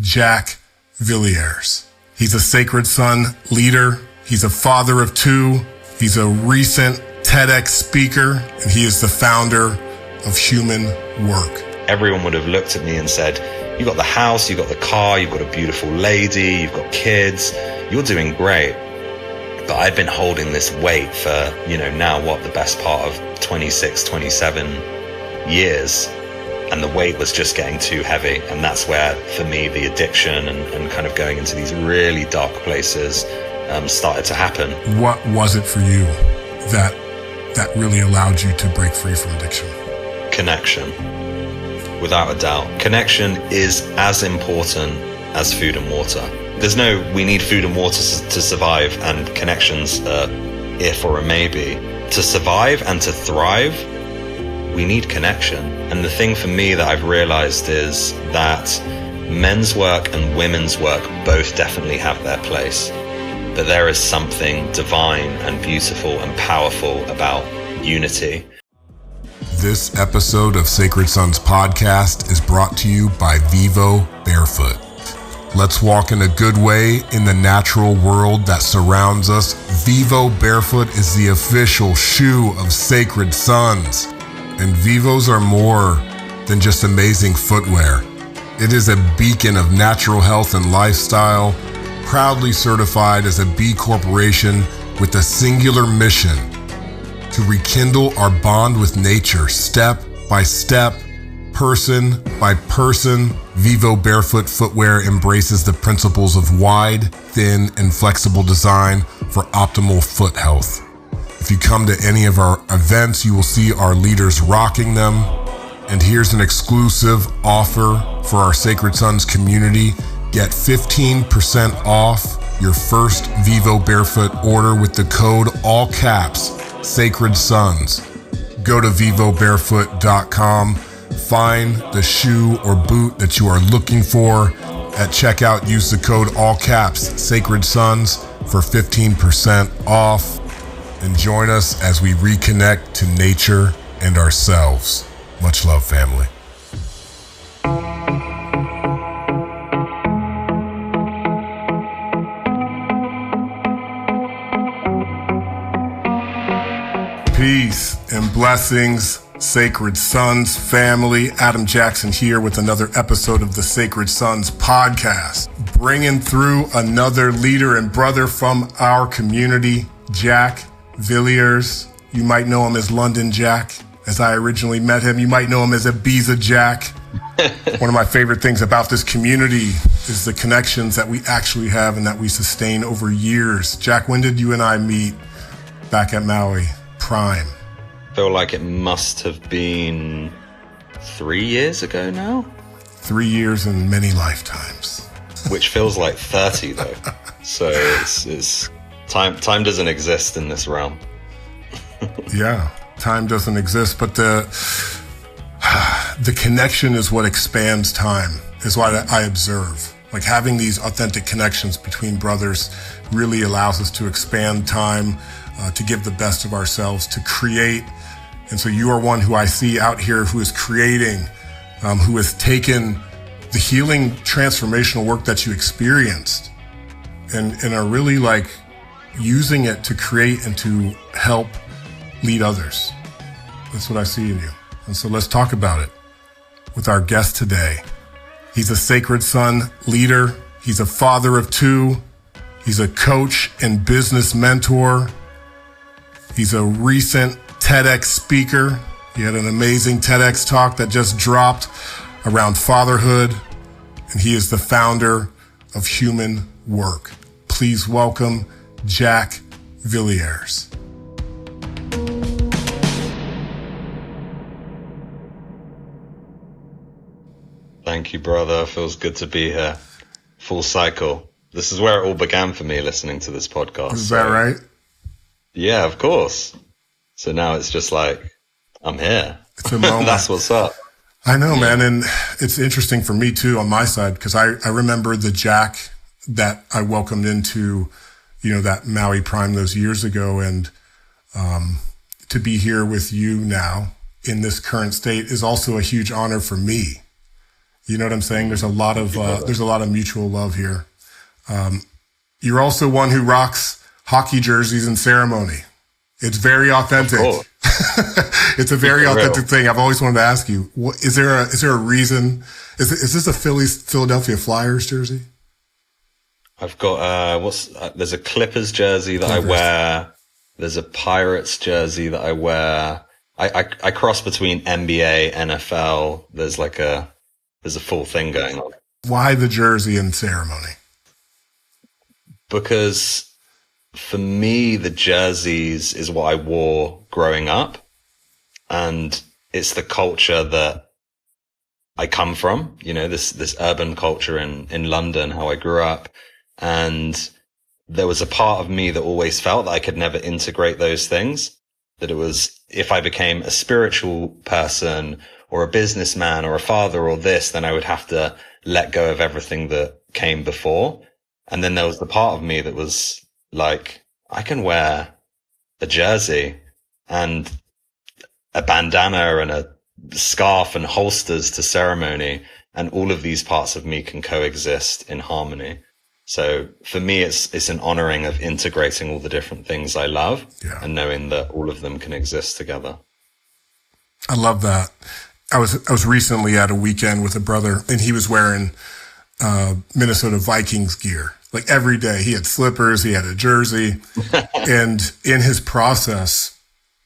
Jack Villiers. He's a Sacred Son leader. He's a father of two. He's a recent TEDx speaker, and he is the founder of Human Work. Everyone would have looked at me and said, "You got the house, you got the car, you've got a beautiful lady, you've got kids, you're doing great." But I'd been holding this weight for, now the best part of 26, 27 years. And the weight was just getting too heavy. And that's where, for me, the addiction and kind of going into these really dark places started to happen. What was it for you that really allowed you to break free from addiction? Connection, without a doubt. Connection is as important as food and water. There's no, we need food and water to survive, and connections if or a maybe. To survive and to thrive, we need connection. And the thing for me that I've realized is that men's work and women's work both definitely have their place. But there is something divine and beautiful and powerful about unity. This episode of Sacred Sons Podcast is brought to you by Vivo Barefoot. Let's walk in a good way in the natural world that surrounds us. Vivo Barefoot is the official shoe of Sacred Sons. And Vivos are more than just amazing footwear. It is a beacon of natural health and lifestyle, proudly certified as a B Corporation with a singular mission to rekindle our bond with nature, step by step, person by person. Vivo Barefoot footwear embraces the principles of wide, thin, and flexible design for optimal foot health. If you come to any of our events, you will see our leaders rocking them. And here's an exclusive offer for our Sacred Sons community. Get 15% off your first Vivo Barefoot order with the code, all caps, Sacred Sons. Go to vivobarefoot.com, find the shoe or boot that you are looking for. At checkout, use the code, all caps, Sacred Sons for 15% off. And join us as we reconnect to nature and ourselves. Much love, family. Peace and blessings, Sacred Sons family. Adam Jackson here with another episode of the Sacred Sons Podcast. Bringing through another leader and brother from our community, Jack Villiers. You might know him as London Jack. As I originally met him, you might know him as Ibiza Jack. One of my favorite things about this community is the connections that we actually have and that we sustain over years. Jack, when did you and I meet back at Maui Prime? I feel like it must have been 3 years ago now. 3 years and many lifetimes. Which feels like 30 though. So it's time doesn't exist in this realm. Yeah, time doesn't exist, but the connection is what expands time, is what I observe. Like having these authentic connections between brothers really allows us to expand time, to give the best of ourselves, to create. And so you are one who I see out here who is creating, who has taken the healing transformational work that you experienced and are really like using it to create and to help lead others. That's what I see in you. And so let's talk about it with our guest today. He's a Sacred Son leader. He's a father of two. He's a coach and business mentor. He's a recent TEDx speaker. He had an amazing TEDx talk that just dropped around fatherhood. And he is the founder of Human Work. Please welcome Jack Villiers. Thank you, brother. Feels good to be here. Full cycle. This is where it all began for me, listening to this podcast. Is that right? Yeah, of course. So now it's just like, I'm here. It's a moment. That's what's up. I know, man. And it's interesting for me too on my side, because I remember the Jack that I welcomed into, that Maui Prime those years ago. And to be here with you now in this current state is also a huge honor for me. You know what I'm saying? There's a lot of mutual love here. You're also one who rocks hockey jerseys in ceremony. It's very authentic. It's a very authentic thing. I've always wanted to ask you, is there a reason? Is this a Philadelphia Flyers jersey? I've got, there's a Clippers jersey that I wear. There's a Pirates jersey that I wear. I cross between NBA, NFL. There's a full thing going on. Why the jersey in ceremony? Because for me, the jerseys is what I wore growing up. And it's the culture that I come from, this urban culture in London, how I grew up. And there was a part of me that always felt that I could never integrate those things, that it was, if I became a spiritual person or a businessman or a father or this, then I would have to let go of everything that came before. And then there was the part of me that was like, I can wear a jersey and a bandana and a scarf and holsters to ceremony, and all of these parts of me can coexist in harmony. So for me, it's an honoring of integrating all the different things I love and knowing that all of them can exist together. I love that. I was recently at a weekend with a brother, and he was wearing Minnesota Vikings gear. Like every day, he had slippers, he had a jersey, and in his process,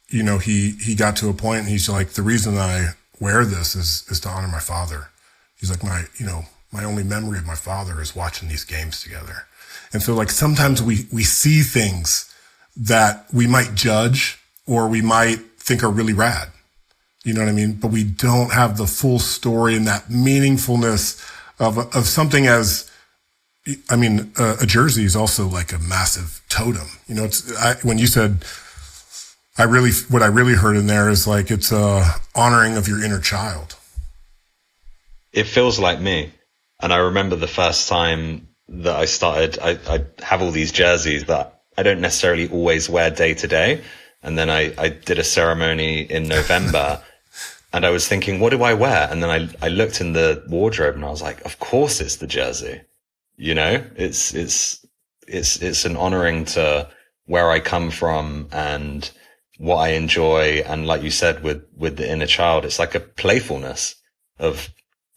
he got to a point, and he's like, the reason I wear this is to honor my father. He's like, my only memory of my father is watching these games together. And so like sometimes we see things that we might judge or we might think are really rad. You know what I mean? But we don't have the full story and that meaningfulness of something as, a jersey is also like a massive totem. When you said, what I really heard in there is like, it's a honoring of your inner child. It feels like me. And I remember the first time that I started, I have all these jerseys that I don't necessarily always wear day to day. And then I did a ceremony in November and I was thinking, what do I wear? And then I looked in the wardrobe and I was like, of course it's the jersey. It's an honoring to where I come from and what I enjoy. And like you said, with the inner child, it's like a playfulness of,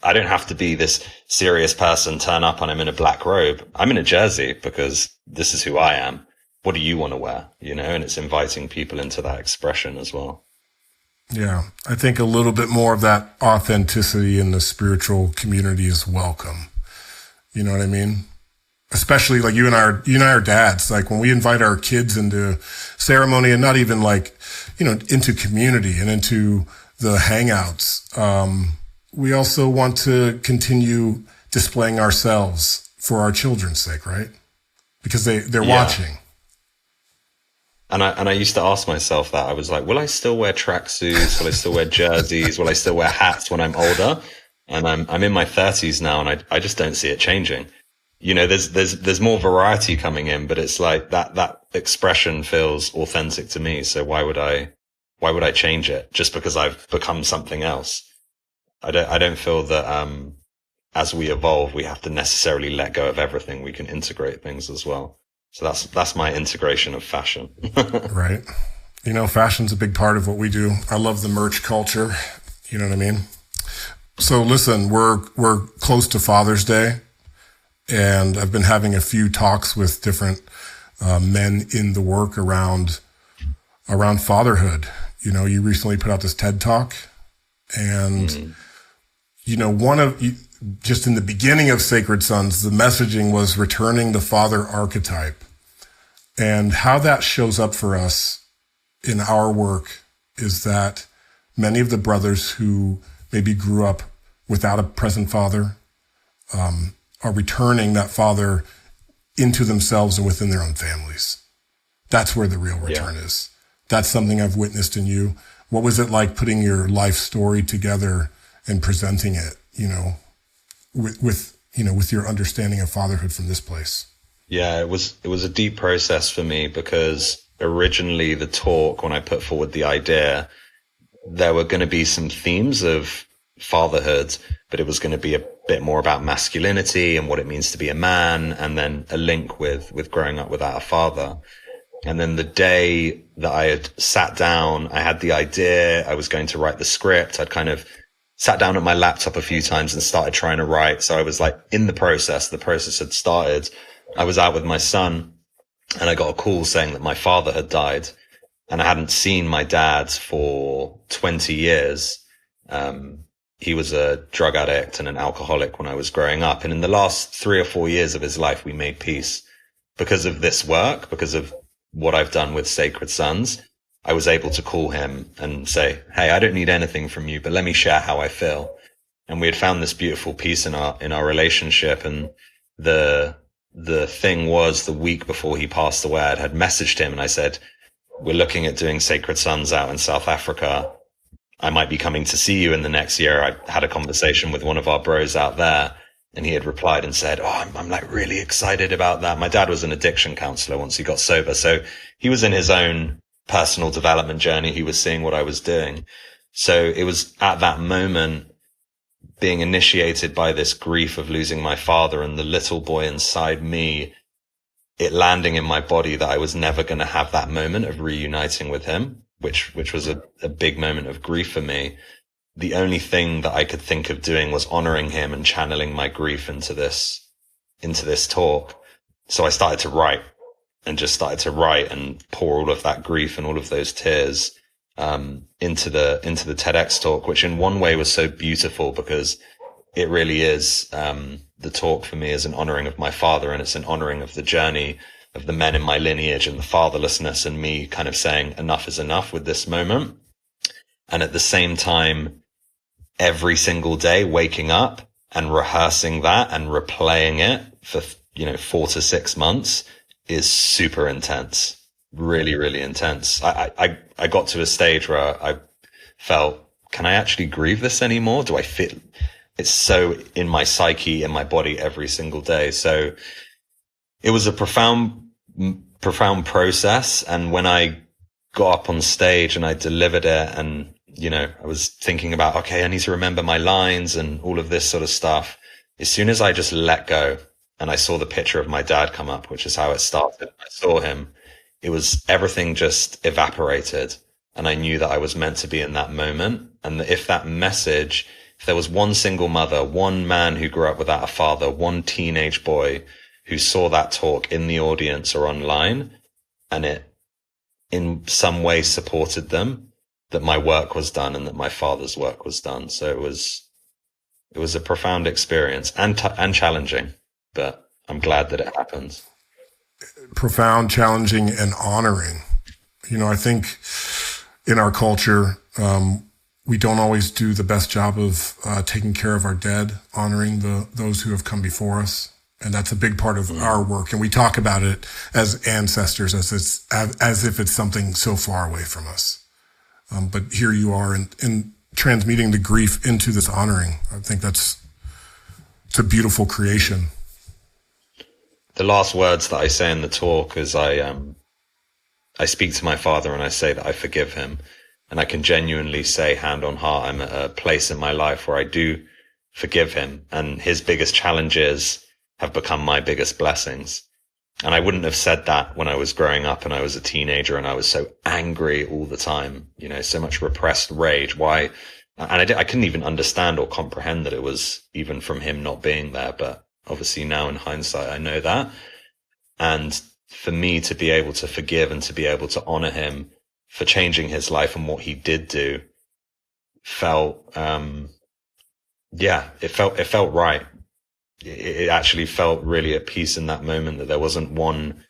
I don't have to be this serious person, turn up and I'm in a black robe. I'm in a jersey because this is who I am. What do you want to wear? And it's inviting people into that expression as well. Yeah. I think a little bit more of that authenticity in the spiritual community is welcome. You know what I mean? Especially like you and I are dads. Like when we invite our kids into ceremony and not even like, into community and into the hangouts, we also want to continue displaying ourselves for our children's sake, right? Because they're watching. And I used to ask myself that. I was like, will I still wear tracksuits? Will I still wear jerseys? Will I still wear hats when I'm older? And I'm in my 30s now, and I just don't see it changing. There's more variety coming in, but it's like that expression feels authentic to me. So why would I change it just because I've become something else? I don't feel that as we evolve, we have to necessarily let go of everything. We can integrate things as well. So that's my integration of fashion. Right. Fashion's a big part of what we do. I love the merch culture. You know what I mean? So listen, we're close to Father's Day, and I've been having a few talks with different men in the work around fatherhood. You recently put out this TED Talk, and just in the beginning of Sacred Sons, the messaging was returning the father archetype, and how that shows up for us in our work is that many of the brothers who maybe grew up without a present father are returning that father into themselves and within their own families. That's where the real return is. That's something I've witnessed in you. What was it like putting your life story together and presenting it, with your understanding of fatherhood from this place? Yeah, it was a deep process for me, because originally the talk, when I put forward the idea, there were going to be some themes of fatherhood, but it was going to be a bit more about masculinity and what it means to be a man, and then a link with growing up without a father. And then the day that I had sat down, I had the idea, I was going to write the script. I'd kind of sat down at my laptop a few times and started trying to write. So I was like in the process had started. I was out with my son and I got a call saying that my father had died, and I hadn't seen my dad for 20 years. He was a drug addict and an alcoholic when I was growing up. And in the last 3 or 4 years of his life, we made peace. Because of this work, because of what I've done with Sacred Sons, I was able to call him and say, hey, I don't need anything from you, but let me share how I feel. And we had found this beautiful peace in our relationship. And the thing was, the week before he passed away, I had messaged him and I said, we're looking at doing Sacred Sons out in South Africa. I might be coming to see you in the next year. I had a conversation with one of our bros out there, and he had replied and said, oh, I'm like really excited about that. My dad was an addiction counselor once he got sober. So he was in his own personal development journey. He was seeing what I was doing. So it was at that moment, being initiated by this grief of losing my father and the little boy inside me, it landing in my body that I was never going to have that moment of reuniting with him, which was a big moment of grief for me. The only thing that I could think of doing was honoring him and channeling my grief into this talk. So I started to write and pour all of that grief and all of those tears, into the TEDx talk, which in one way was so beautiful because it really is, the talk for me is an honoring of my father, and it's an honoring of the journey of the men in my lineage and the fatherlessness, and me kind of saying enough is enough with this moment. And at the same time, every single day waking up and rehearsing that and replaying it for 4 to 6 months is super intense, really, really intense. I got to a stage where I felt, can I actually grieve this anymore? Do I fit? It's so in my psyche, in my body every single day. So it was a profound process. And when I got up on stage and I delivered it, and I was thinking about, okay, I need to remember my lines and all of this sort of stuff. As soon as I just let go and I saw the picture of my dad come up, which is how it started, I saw him, it was everything just evaporated. And I knew that I was meant to be in that moment. And that if that message, if there was one single mother, one man who grew up without a father, one teenage boy who saw that talk in the audience or online, and it in some way supported them, that my work was done and that my father's work was done. So it was a profound experience and challenging, but I'm glad that it happened. Profound, challenging, and honoring. I think in our culture, we don't always do the best job of taking care of our dead, honoring those who have come before us. And that's a big part of our work. And we talk about it as ancestors, as if it's something so far away from us. But here you are in transmuting the grief into this honoring. I think it's a beautiful creation. The last words that I say in the talk is I speak to my father and I say that I forgive him. And I can genuinely say, hand on heart, I'm at a place in my life where I do forgive him. And his biggest challenges have become my biggest blessings. And I wouldn't have said that when I was growing up and I was a teenager and I was so angry all the time, so much repressed rage. Why? And I couldn't even understand or comprehend that it was even from him not being there. But obviously now in hindsight, I know that. And for me to be able to forgive and to be able to honor him for changing his life and what he did do felt, it felt right. It actually felt really at peace in that moment, that there wasn't one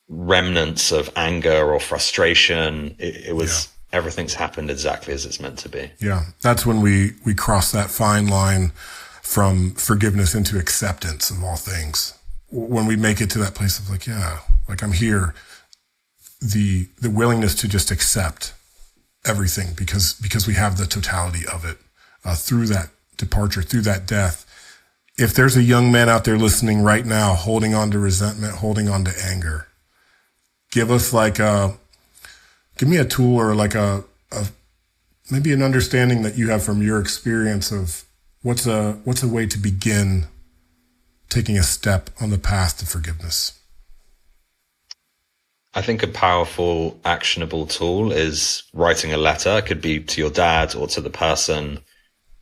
remnants of anger or frustration. It was, everything's happened exactly as it's meant to be. Yeah. That's when we cross that fine line from forgiveness into acceptance of all things. When we make it to that place of I'm here, the willingness to just accept everything because we have the totality of it, through that departure, through that death. If there's a young man out there listening right now, holding on to resentment, holding on to anger, give me a tool or a maybe an understanding that you have from your experience of what's a way to begin taking a step on the path to forgiveness? I think a powerful, actionable tool is writing a letter. It could be to your dad or to the person,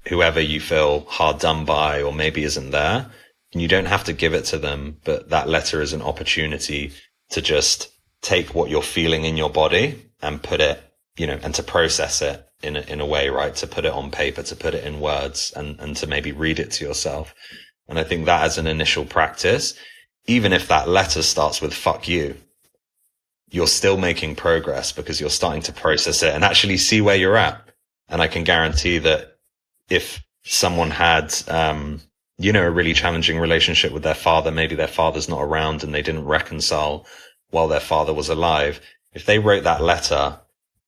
whoever you feel hard done by or maybe isn't there. And you don't have to give it to them, but that letter is an opportunity to just take what you're feeling in your body and put it, and to process it in a way, right? To put it on paper, to put it in words, and to maybe read it to yourself. And I think that as an initial practice, even if that letter starts with "fuck you," you're still making progress because you're starting to process it and actually see where you're at. And I can guarantee that if someone had, a really challenging relationship with their father, maybe their father's not around and they didn't reconcile while their father was alive. If they wrote that letter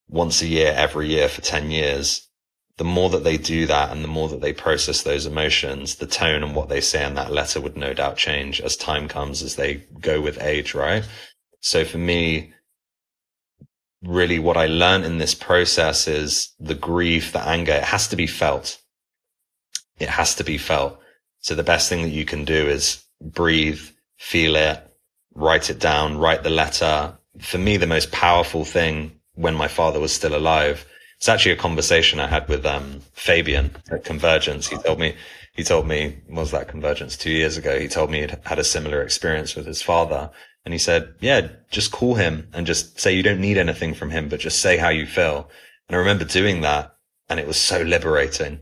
once a year, every year for 10 years, the more that they do that and the more that they process those emotions, the tone and what they say in that letter would no doubt change as time comes, as they go with age, right? So for me, really what I learned in this process is the grief, the anger, it has to be felt. It has to be felt. So the best thing that you can do is breathe, feel it, write it down, write the letter. For me, the most powerful thing when my father was still alive, it's actually a conversation I had with Fabian at Convergence. He told me, what was that Convergence 2 years ago? He told me he'd had a similar experience with his father. And he said, yeah, just call him and just say you don't need anything from him, but just say how you feel. And I remember doing that and it was so liberating,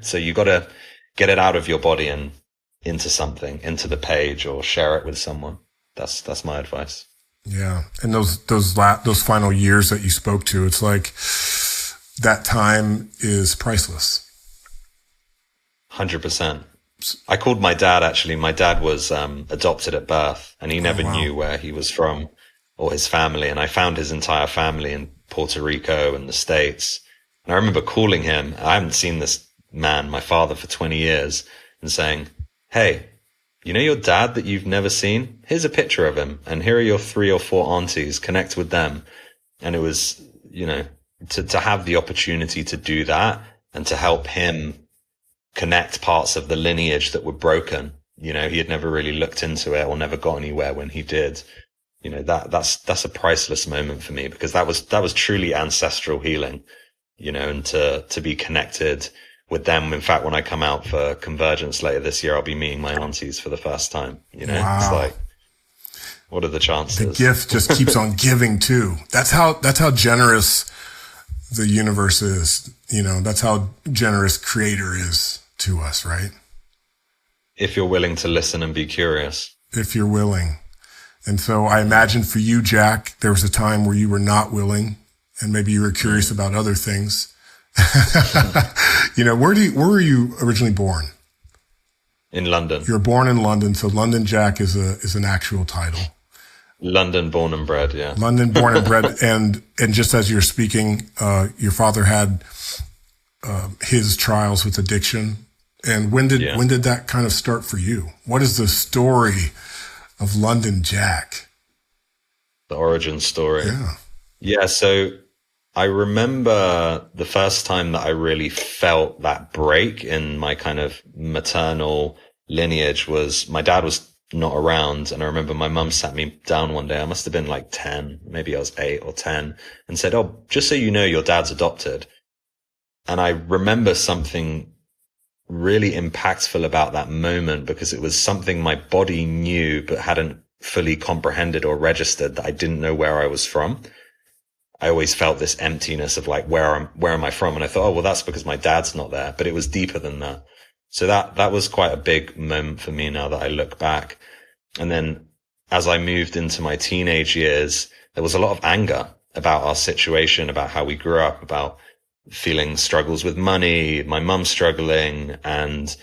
So you got to get it out of your body and into something, into the page, or share it with someone. That's my advice. Yeah. And those final years that you spoke to, it's like that time is priceless. 100%. I called my dad, actually. My dad was adopted at birth and he never knew where he was from or his family. And I found his entire family in Puerto Rico and the States. And I remember calling him. I haven't seen this man, my father, for 20 years, and saying, hey, your dad that you've never seen? Here's a picture of him. And here are your 3 or 4 aunties. Connect with them. And it was, to have the opportunity to do that and to help him connect parts of the lineage that were broken. He had never really looked into it or never got anywhere when he did. That's a priceless moment for me, because that was truly ancestral healing, and to be connected with them. In fact, when I come out for Convergence later this year, I'll be meeting my aunties for the first time. Wow. It's like, what are the chances? The gift just keeps on giving too. That's how generous the universe is. That's how generous Creator is to us, right? If you're willing to listen and be curious. If you're willing. And so I imagine for you, Jack, there was a time where you were not willing and maybe you were curious about other things. Where were you originally born? In London. You're born in London. So London Jack is an actual title. London born and bred. Yeah. London born and bred. And just as you're speaking, your father had, his trials with addiction. And when did that kind of start for you? What is the story of London Jack? The origin story. Yeah. Yeah. So I remember the first time that I really felt that break in my kind of maternal lineage was my dad was not around. And I remember my mum sat me down one day. I must have been like 10, maybe I was 8 or 10, and said, oh, just so you know, your dad's adopted. And I remember something really impactful about that moment, because it was something my body knew but hadn't fully comprehended or registered, that I didn't know where I was from. I always felt this emptiness of like, where am I from? And I thought, oh, well, that's because my dad's not there. But it was deeper than that. So that was quite a big moment for me now that I look back. And then as I moved into my teenage years, there was a lot of anger about our situation, about how we grew up, about feeling struggles with money, my mum struggling, and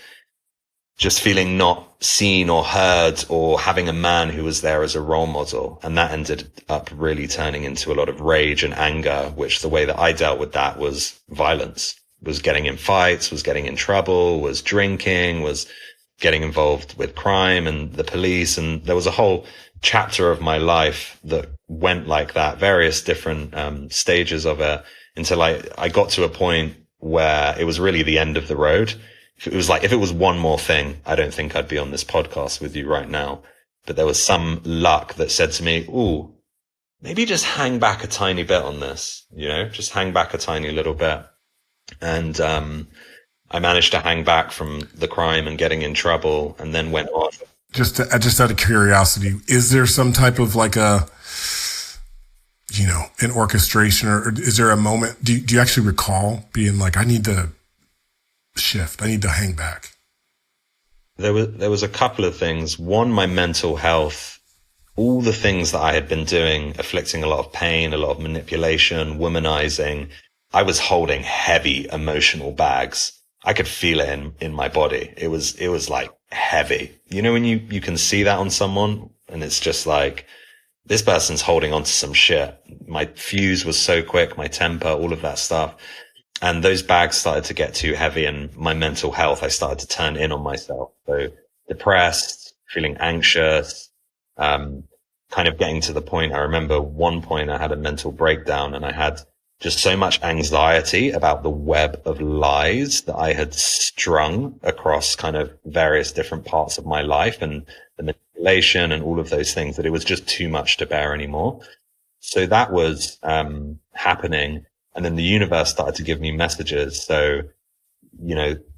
just feeling not seen or heard, or having a man who was there as a role model. And that ended up really turning into a lot of rage and anger, which the way that I dealt with that was violence, was getting in fights, was getting in trouble, was drinking, was getting involved with crime and the police. And there was a whole chapter of my life that went like that, various different stages of it. until I got to a point where it was really the end of the road. If it was one more thing, I don't think I'd be on this podcast with you right now. But there was some luck that said to me, ooh, maybe just hang back a tiny bit on this, just hang back a tiny little bit. And, I managed to hang back from the crime and getting in trouble, and then went on. Just out of curiosity, is there some type of like an orchestration, or is there a moment? Do you actually recall being like, I need to shift, I need to hang back? There was a couple of things. One, my mental health, all the things that I had been doing, afflicting a lot of pain, a lot of manipulation, womanizing. I was holding heavy emotional bags. I could feel it in my body. It was like heavy. When you can see that on someone and it's just like, this person's holding on to some shit. My fuse was so quick, my temper, all of that stuff. And those bags started to get too heavy, and my mental health, I started to turn in on myself. So depressed, feeling anxious, kind of getting to the point. I remember one point I had a mental breakdown, and I had just so much anxiety about the web of lies that I had strung across kind of various different parts of my life, and the manipulation and all of those things, that it was just too much to bear anymore. So that was happening. And then the universe started to give me messages. So,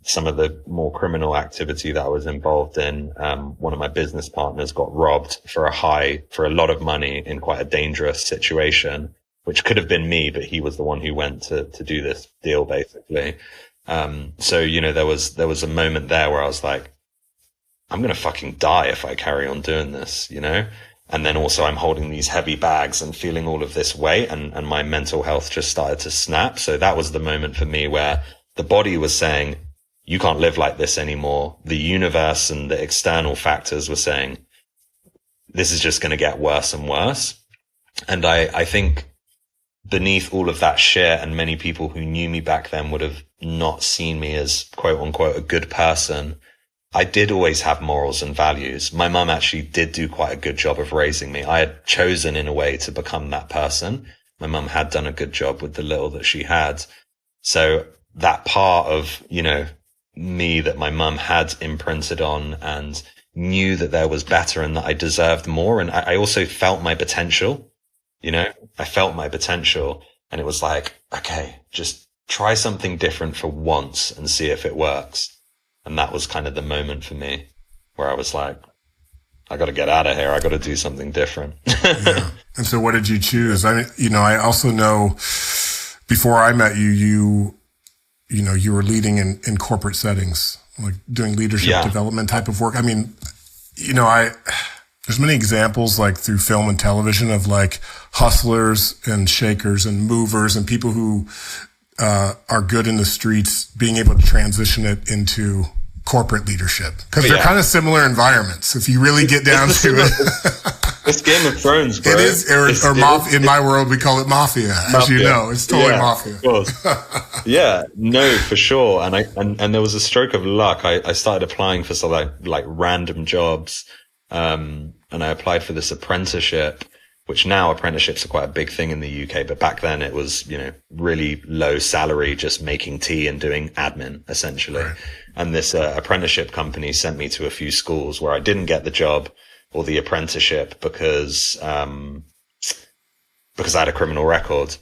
some of the more criminal activity that I was involved in, one of my business partners got robbed for a lot of money in quite a dangerous situation, which could have been me, but he was the one who went to do this deal, basically. So, there was a moment there where I was like, I'm going to fucking die if I carry on doing this, And then also I'm holding these heavy bags and feeling all of this weight, and my mental health just started to snap. So that was the moment for me where the body was saying, you can't live like this anymore. The universe and the external factors were saying, this is just going to get worse and worse. And I think beneath all of that shit, and many people who knew me back then would have not seen me as quote unquote a good person, I did always have morals and values. My mum actually did do quite a good job of raising me. I had chosen in a way to become that person. My mum had done a good job with the little that she had. So that part of, me that my mum had imprinted on, and knew that there was better and that I deserved more. And I also felt my potential, I felt my potential, and it was like, okay, just try something different for once and see if it works. And that was kind of the moment for me where I was like, I got to get out of here. I got to do something different. Yeah. And so what did you choose? I also know before I met you, you were leading in corporate settings, like doing leadership development type of work. There's many examples like through film and television of like hustlers and shakers and movers and people who are good in the streets being able to transition it into corporate leadership, because they're kind of similar environments if you really get down to it. It's Game of Thrones, bro. It is, in my world we call it mafia, as you know. It's totally mafia. Of course. Yeah, no, for sure. And there was a stroke of luck. I started applying for some like random jobs, and I applied for this apprenticeship, which now apprenticeships are quite a big thing in the UK, but back then it was, really low salary, just making tea and doing admin, essentially. Right. And this apprenticeship company sent me to a few schools where I didn't get the job or the apprenticeship because I had a criminal record.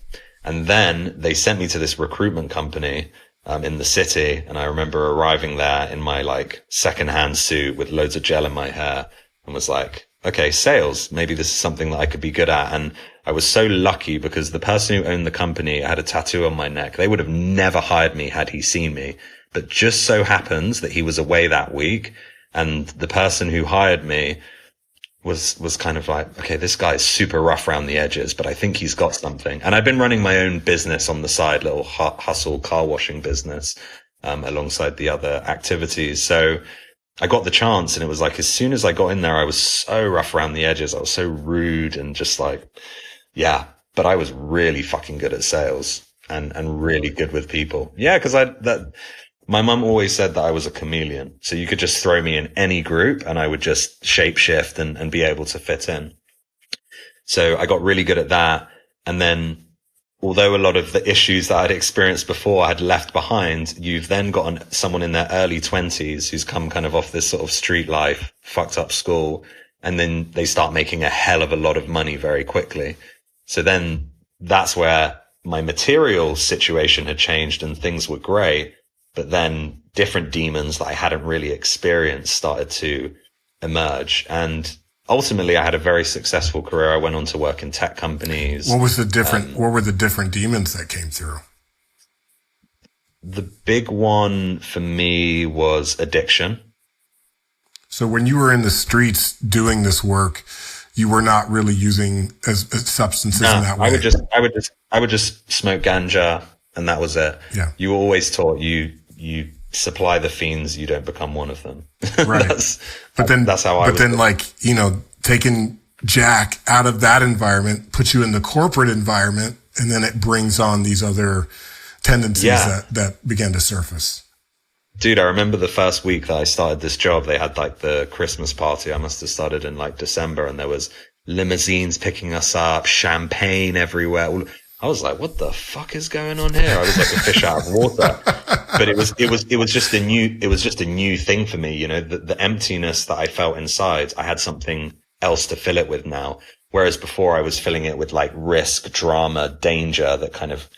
And then they sent me to this recruitment company in the city, and I remember arriving there in my like secondhand suit with loads of gel in my hair, and was like, okay, sales, maybe this is something that I could be good at. And I was so lucky because the person who owned the company had a tattoo on my neck. They would have never hired me had he seen me, but just so happens that he was away that week. And the person who hired me was kind of like, okay, this guy's super rough around the edges, but I think he's got something. And I've been running my own business on the side, little hustle car washing business, alongside the other activities. So I got the chance, and it was like, as soon as I got in there, I was so rough around the edges. I was so rude and just like, yeah, but I was really fucking good at sales and really good with people. Yeah. Cause my mum always said that I was a chameleon. So you could just throw me in any group and I would just shape shift and be able to fit in. So I got really good at that. And then although a lot of the issues that I'd experienced before I had left behind, you've then got someone in their early 20s who's come kind of off this sort of street life, fucked up school, and then they start making a hell of a lot of money very quickly. So then that's where my material situation had changed and things were great, but then different demons that I hadn't really experienced started to emerge. And ultimately I had a very successful career. I went on to work in tech companies. What were the different demons that came through? The big one for me was addiction. So when you were in the streets doing this work, you were not really using as substances in that way. I would just smoke ganja and that was it. Yeah. You were always taught you supply the fiends, you don't become one of them. Right. That's how I was. But then like, taking Jack out of that environment, puts you in the corporate environment, and then it brings on these other tendencies that began to surface. Dude, I remember the first week that I started this job, they had like the Christmas party. I must have started in like December, and there was limousines picking us up, champagne everywhere. I was like, what the fuck is going on here? I was like a fish out of water. But it was just a new thing for me. The emptiness that I felt inside, I had something else to fill it with now. Whereas before I was filling it with like risk, drama, danger that kind of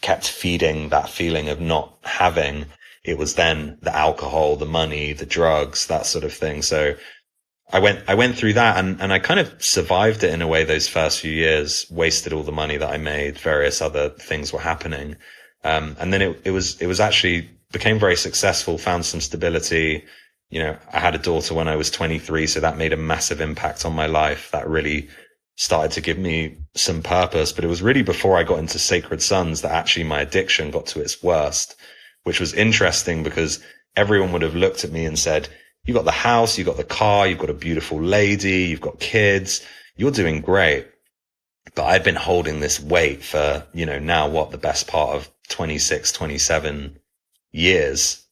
kept feeding that feeling of not having. It was then the alcohol, the money, the drugs, that sort of thing. So I went through that and I kind of survived it in a way those first few years, wasted all the money that I made, various other things were happening. And then it was actually became very successful, found some stability. I had a daughter when I was 23, so that made a massive impact on my life. That really started to give me some purpose. But it was really before I got into Sacred Sons that actually my addiction got to its worst, which was interesting because everyone would have looked at me and said, you got the house, you got the car, you've got a beautiful lady, you've got kids, you're doing great. But I'd been holding this weight for, now the best part of 26, 27 years.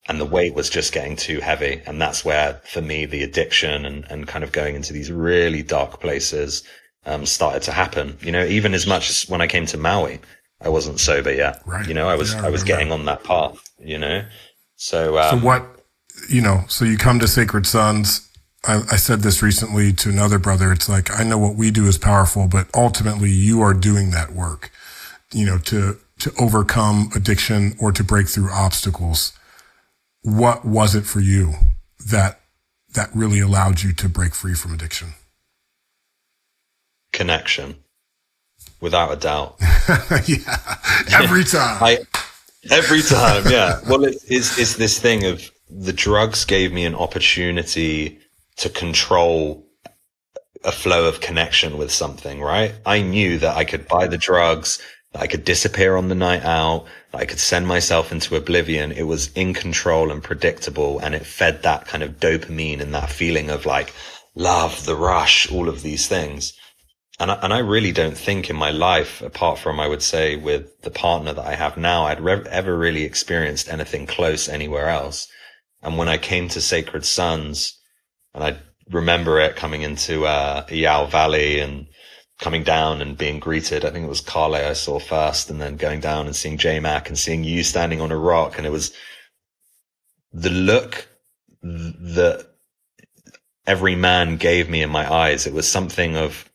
And the weight was just getting too heavy. And that's where, for me, the addiction and kind of going into these really dark places, started to happen. Even as much as when I came to Maui, I wasn't sober yet. Right. I was getting on that path, So so you come to Sacred Sons. I said this recently to another brother. It's like, I know what we do is powerful, but ultimately you are doing that work, to overcome addiction or to break through obstacles. What was it for you that really allowed you to break free from addiction? Connection. Without a doubt. Yeah. Every time. Every time. Yeah. Well, it's this thing of the drugs gave me an opportunity to control a flow of connection with something, right? I knew that I could buy the drugs, that I could disappear on the night out, that I could send myself into oblivion. It was in control and predictable, and it fed that kind of dopamine and that feeling of like love, the rush, all of these things. And I really don't think in my life, apart from, I would say, with the partner that I have now, I'd ever really experienced anything close anywhere else. And when I came to Sacred Sons, and I remember it coming into Yao Valley and coming down and being greeted, I think it was Carle I saw first, and then going down and seeing J-Mac and seeing you standing on a rock. And it was the look that every man gave me in my eyes. It was something of,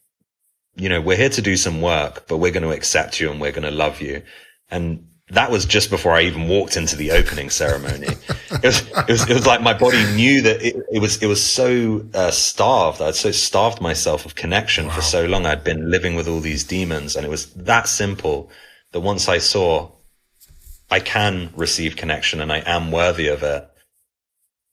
we're here to do some work, but we're going to accept you and we're going to love you. And that was just before I even walked into the opening ceremony. It was like my body knew that it was so starved. I'd so starved myself of connection for so long. I'd been living with all these demons, and it was that simple that once I saw I can receive connection and I am worthy of it,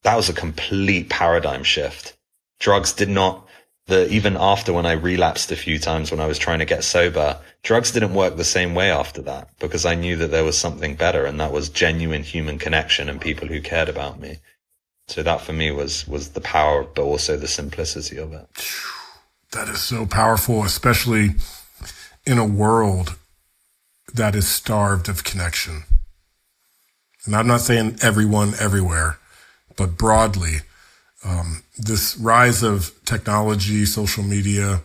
that was a complete paradigm shift. Drugs did not. Even after when I relapsed a few times when I was trying to get sober, drugs didn't work the same way after that, because I knew that there was something better, and that was genuine human connection and people who cared about me. So that for me was the power, but also the simplicity of it. That is so powerful, especially in a world that is starved of connection. And I'm not saying everyone everywhere, but broadly, this rise of technology, social media,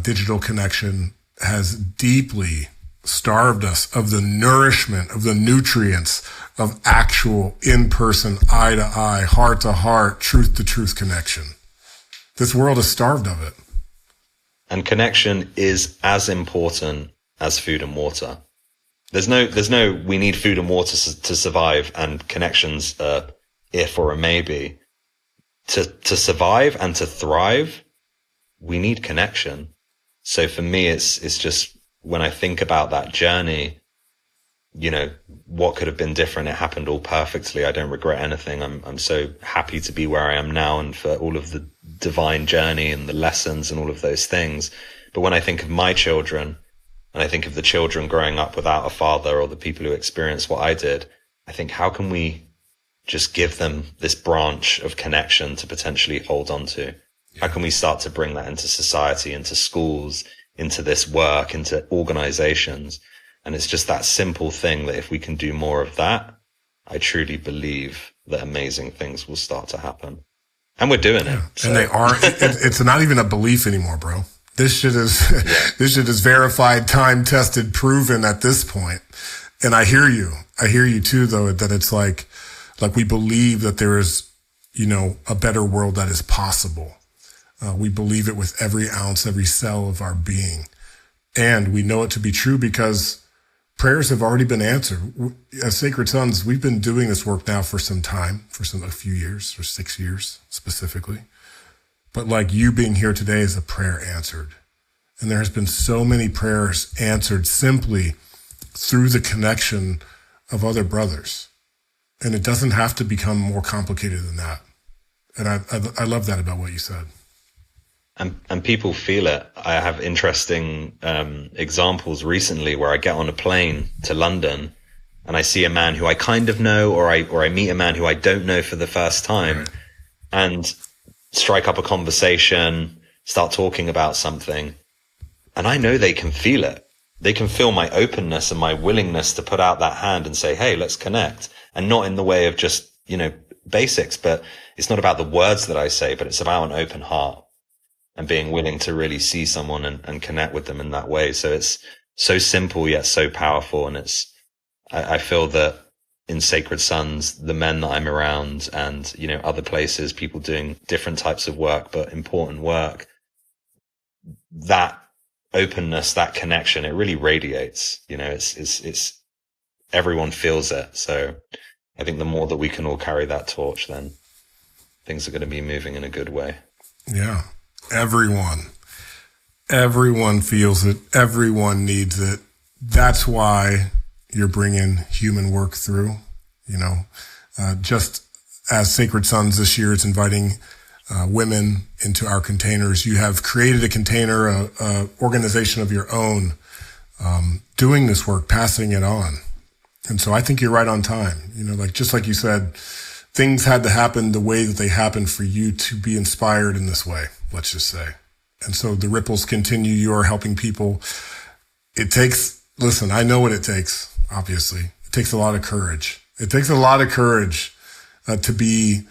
digital connection has deeply starved us of the nourishment, of the nutrients of actual in-person, eye-to-eye, heart-to-heart, truth-to-truth connection. This world is starved of it. And connection is as important as food and water. There's no, we need food and water to survive, and connections if or a maybe. To survive and to thrive, we need connection. So for me, it's just, when I think about that journey, you know, what could have been different? It happened all perfectly. I don't regret anything. I'm so happy to be where I am now, and for all of the divine journey and the lessons and all of those things. But when I think of my children, and I think of the children growing up without a father, or the people who experienced what I did, I think, how can we just give them this branch of connection to potentially hold on to? How can we start to bring that into society, into schools, into this work, into organizations? And it's just that simple thing that if we can do more of that, I truly believe that amazing things will start to happen. And we're doing it. So. And they are. It's not even a belief anymore, bro. This shit is verified, time tested, proven at this point. And I hear you. I hear you too, though, that it's like we believe that there is, you know, a better world that is possible. We believe it with every ounce, every cell of our being. And we know it to be true because prayers have already been answered. As Sacred Sons, we've been doing this work now for some time, a few years, or 6 years specifically. But like you being here today is a prayer answered. And there has been so many prayers answered simply through the connection of other brothers. And it doesn't have to become more complicated than that. And I love that about what you said. And people feel it. I have interesting examples recently where I get on a plane to London and I see a man who I kind of know, or I meet a man who I don't know for the first time, right, and strike up a conversation, start talking about something. And I know they can feel it. They can feel my openness and my willingness to put out that hand and say, hey, let's connect. And not in the way of just, you know, basics, but it's not about the words that I say, but it's about an open heart and being willing to really see someone and connect with them in that way. So it's so simple yet so powerful. And I feel that in Sacred Sons, the men that I'm around, and, you know, other places, people doing different types of work, but important work, that openness, that connection, it really radiates. You know, it's everyone feels it. So I think the more that we can all carry that torch, then things are going to be moving in a good way. Yeah. Everyone feels it. Everyone needs it. That's why you're bringing human work through, you know, just as Sacred Sons this year, it's inviting women into our containers. You have created a container, a organization of your own, doing this work, passing it on. And so I think you're right on time. You know, like, just like you said, things had to happen the way that they happened for you to be inspired in this way, let's just say. And so the ripples continue. You're helping people. Listen, I know what it takes, obviously. It takes a lot of courage. It takes a lot of courage to be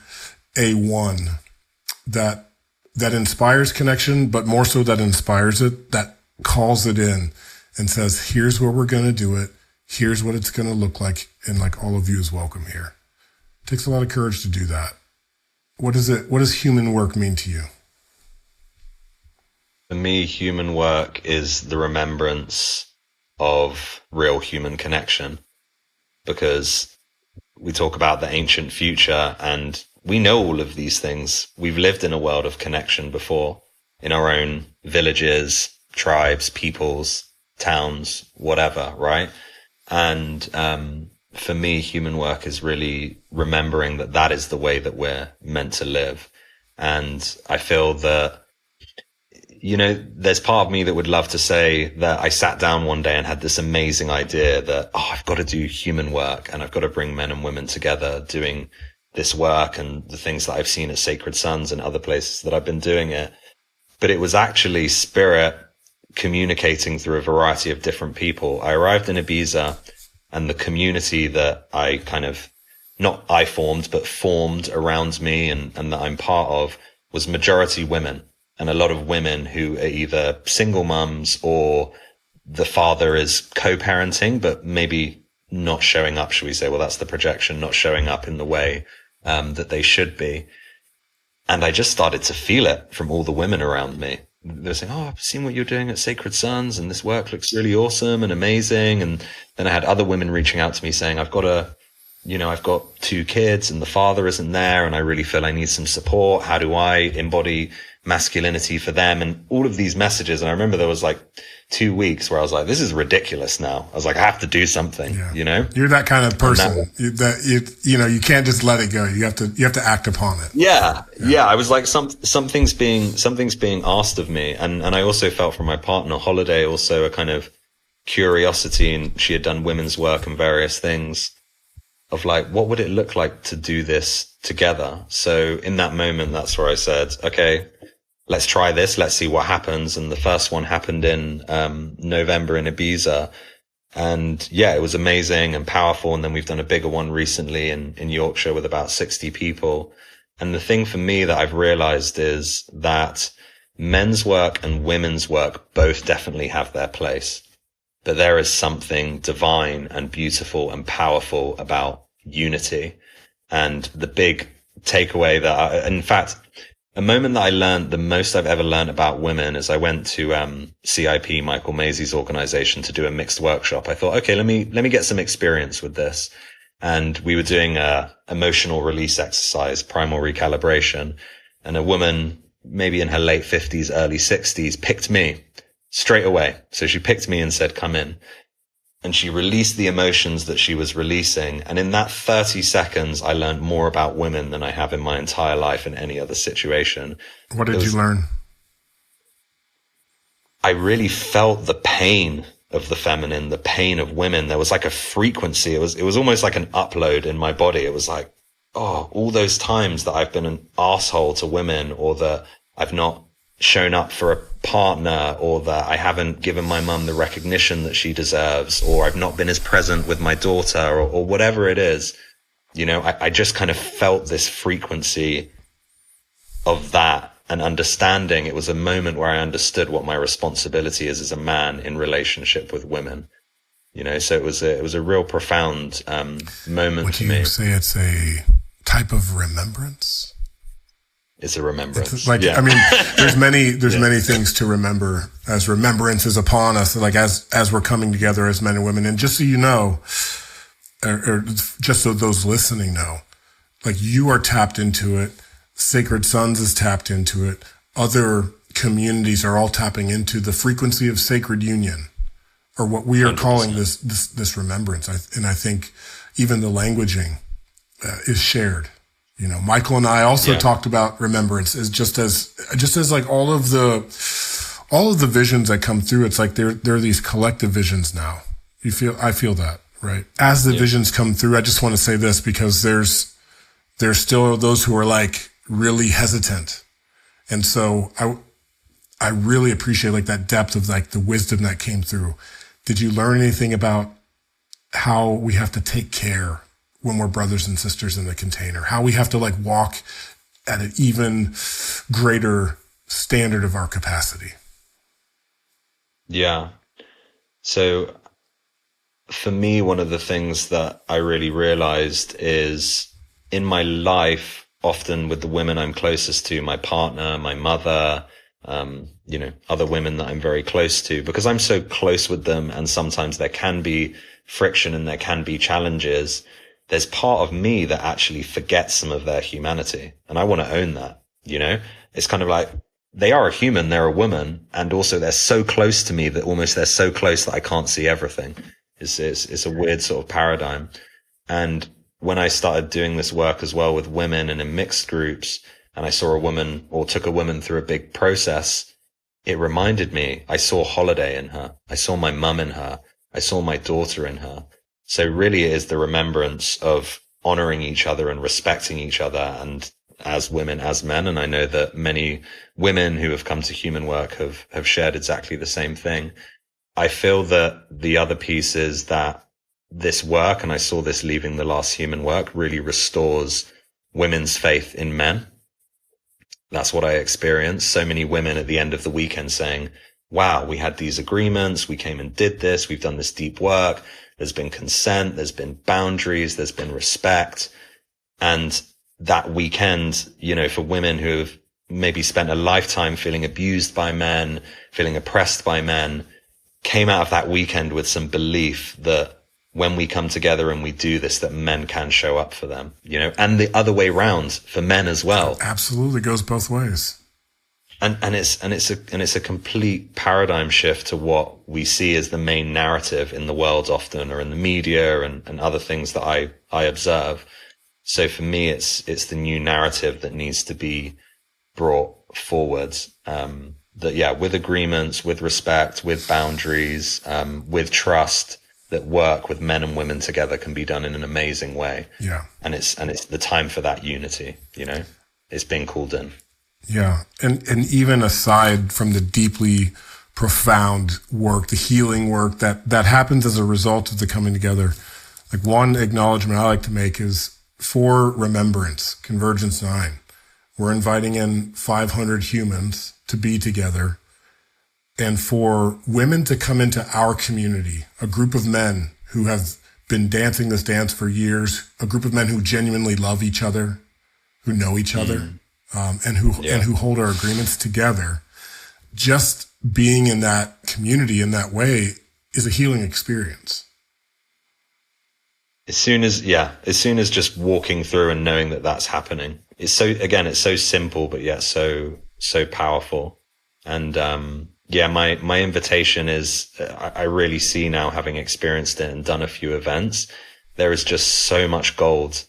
a one that inspires connection, but more so that inspires it, that calls it in and says, here's where we're going to do it. Here's what it's going to look like. And like, all of you is welcome here. It takes a lot of courage to do that. What does human work mean to you? For me, human work is the remembrance of real human connection, because we talk about the ancient future and we know all of these things. We've lived in a world of connection before, in our own villages, tribes, peoples, towns, whatever, right? And for me, human work is really remembering that that is the way that we're meant to live. And I feel that, you know, there's part of me that would love to say that I sat down one day and had this amazing idea that, I've got to do human work and I've got to bring men and women together doing this work and the things that I've seen at Sacred Sons and other places that I've been doing it. But it was actually spirit communicating through a variety of different people. I arrived in Ibiza, and the community that I formed around me and that I'm part of was majority women, and a lot of women who are either single mums or the father is co-parenting, but maybe not showing up, should we say? Well, that's the projection, not showing up in the way that they should be. And I just started to feel it from all the women around me. They were saying, oh, I've seen what you're doing at Sacred Sons, and this work looks really awesome and amazing. And then I had other women reaching out to me saying, I've got 2 kids and the father isn't there, and I really feel I need some support. How do I embody masculinity for them? And all of these messages. And I remember there was like 2 weeks where I was like, this is ridiculous now. I was like, I have to do something, you know? You're that kind of person you can't just let it go. You have to act upon it. Yeah. I was like, something's being asked of me. And I also felt from my partner, Holiday, also a kind of curiosity, and she had done women's work and various things of like, what would it look like to do this together? So in that moment, that's where I said, okay, let's try this. Let's see what happens. And the first one happened in November in Ibiza. And yeah, it was amazing and powerful. And then we've done a bigger one recently in Yorkshire with about 60 people. And the thing for me that I've realized is that men's work and women's work both definitely have their place. But there is something divine and beautiful and powerful about unity. And the big takeaway in fact, a moment that I learned the most I've ever learned about women is I went to CIP, Michael Maisie's organization, to do a mixed workshop. I thought, okay, let me get some experience with this. And we were doing a emotional release exercise, primal recalibration. And a woman, maybe in her late 50s, early 60s, picked me straight away. So she picked me and said, come in. And she released the emotions that she was releasing. And in that 30 seconds, I learned more about women than I have in my entire life in any other situation. What did you learn? I really felt the pain of the feminine, the pain of women. There was like a frequency. It was almost like an upload in my body. It was like, oh, all those times that I've been an asshole to women, or that I've not shown up for a partner, or that I haven't given my mum the recognition that she deserves, or I've not been as present with my daughter, or whatever it is. You know, I just kind of felt this frequency of that and understanding. It was a moment where I understood what my responsibility is as a man in relationship with women. You know, so it was a real profound moment for me. Would you say it's a type of remembrance? It's a remembrance. It's like, yeah. I mean, there's many things to remember as remembrance is upon us, like as we're coming together as men and women. And just so you know, or just so those listening know, like, you are tapped into it. Sacred Sons is tapped into it. Other communities are all tapping into the frequency of sacred union, or what we are 100%. Calling this remembrance. I think even the languaging is shared. You know, Michael and I also talked about remembrance as just as like all of the visions that come through. It's like there are these collective visions now. I feel that, right? As the visions come through, I just want to say this, because there's still those who are like really hesitant. And so I really appreciate like that depth of like the wisdom that came through. Did you learn anything about how we have to take care when we're brothers and sisters in the container, how we have to like walk at an even greater standard of our capacity? Yeah. So for me, one of the things that I really realized is in my life, often with the women I'm closest to, my partner, my mother, other women that I'm very close to, because I'm so close with them, and sometimes there can be friction and there can be challenges. There's part of me that actually forgets some of their humanity. And I want to own that, you know? It's kind of like, they are a human, they're a woman, and also they're so close to me that almost they're so close that I can't see everything. It's a weird sort of paradigm. And when I started doing this work as well with women and in mixed groups, and I saw a woman, or took a woman through a big process, it reminded me, I saw Holiday in her. I saw my mum in her. I saw my daughter in her. So really it is the remembrance of honoring each other and respecting each other, and as women, as men. And I know that many women who have come to human work have shared exactly the same thing. I feel that the other piece is that this work, and I saw this leaving the last human work, really restores women's faith in men. That's what I experienced. So many women at the end of the weekend saying, wow, we had these agreements, we came and did this, we've done this deep work, there's been consent, there's been boundaries, there's been respect. And that weekend, for women who have maybe spent a lifetime feeling abused by men, feeling oppressed by men, came out of that weekend with some belief that when we come together and we do this, that men can show up for them, and the other way round for men as well. Absolutely, goes both ways. And it's a complete paradigm shift to what we see as the main narrative in the world often, or in the media and other things that I observe. So for me, it's the new narrative that needs to be brought forward. With agreements, with respect, with boundaries, with trust, that work with men and women together can be done in an amazing way. Yeah. And it's the time for that unity, it's being called in. Yeah. And even aside from the deeply profound work, the healing work that happens as a result of the coming together, like one acknowledgement I like to make is for Remembrance, Convergence 9, we're inviting in 500 humans to be together, and for women to come into our community, a group of men who have been dancing this dance for years, a group of men who genuinely love each other, who know each other, and who hold our agreements together. Just being in that community in that way is a healing experience. As soon as just walking through and knowing that that's happening, it's so simple, but yet so powerful. And, my invitation is, I really see now, having experienced it and done a few events, there is just so much gold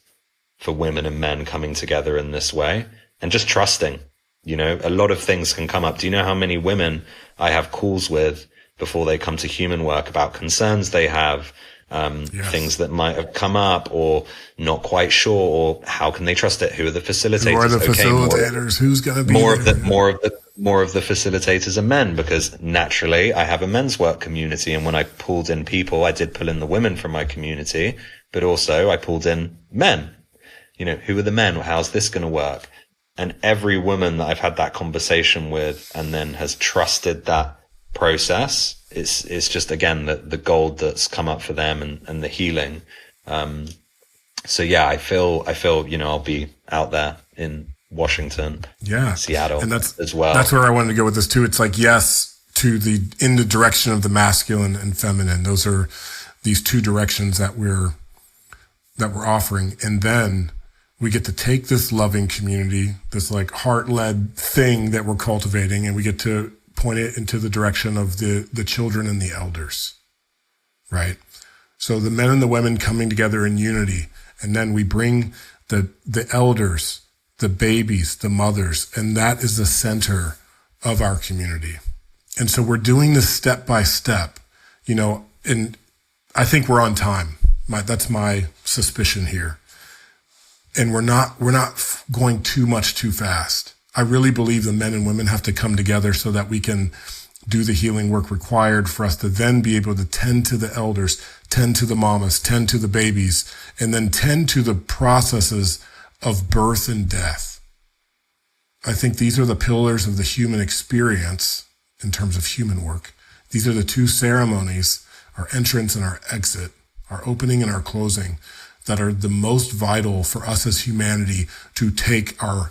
for women and men coming together in this way, and just trusting, a lot of things can come up. Do you know how many women I have calls with before they come to human work about concerns they have, yes, things that might have come up, or not quite sure, or how can they trust it? Who are the facilitators? Who are the facilitators? Who's going to be more of the facilitators are men, because naturally I have a men's work community, and when I pulled in people, I did pull in the women from my community, but also I pulled in men. Who are the men? How's this going to work? And every woman that I've had that conversation with and then has trusted that process, it's just, again, the gold that's come up for them and the healing. I feel, I'll be out there in Washington, Seattle, and that's as well. That's where I wanted to go with this too. It's like, yes, in the direction of the masculine and feminine. Those are these two directions that we're offering. And then we get to take this loving community, this like heart-led thing that we're cultivating, and we get to point it into the direction of the children and the elders, right? So the men and the women coming together in unity, and then we bring the elders, the babies, the mothers, and that is the center of our community. And so we're doing this step by step, and I think we're on time. That's my suspicion here. And we're not going too much too fast. I really believe the men and women have to come together so that we can do the healing work required for us to then be able to tend to the elders, tend to the mamas, tend to the babies, and then tend to the processes of birth and death. I think these are the pillars of the human experience in terms of human work. These are the two ceremonies, our entrance and our exit, our opening and our closing, that are the most vital for us as humanity to take our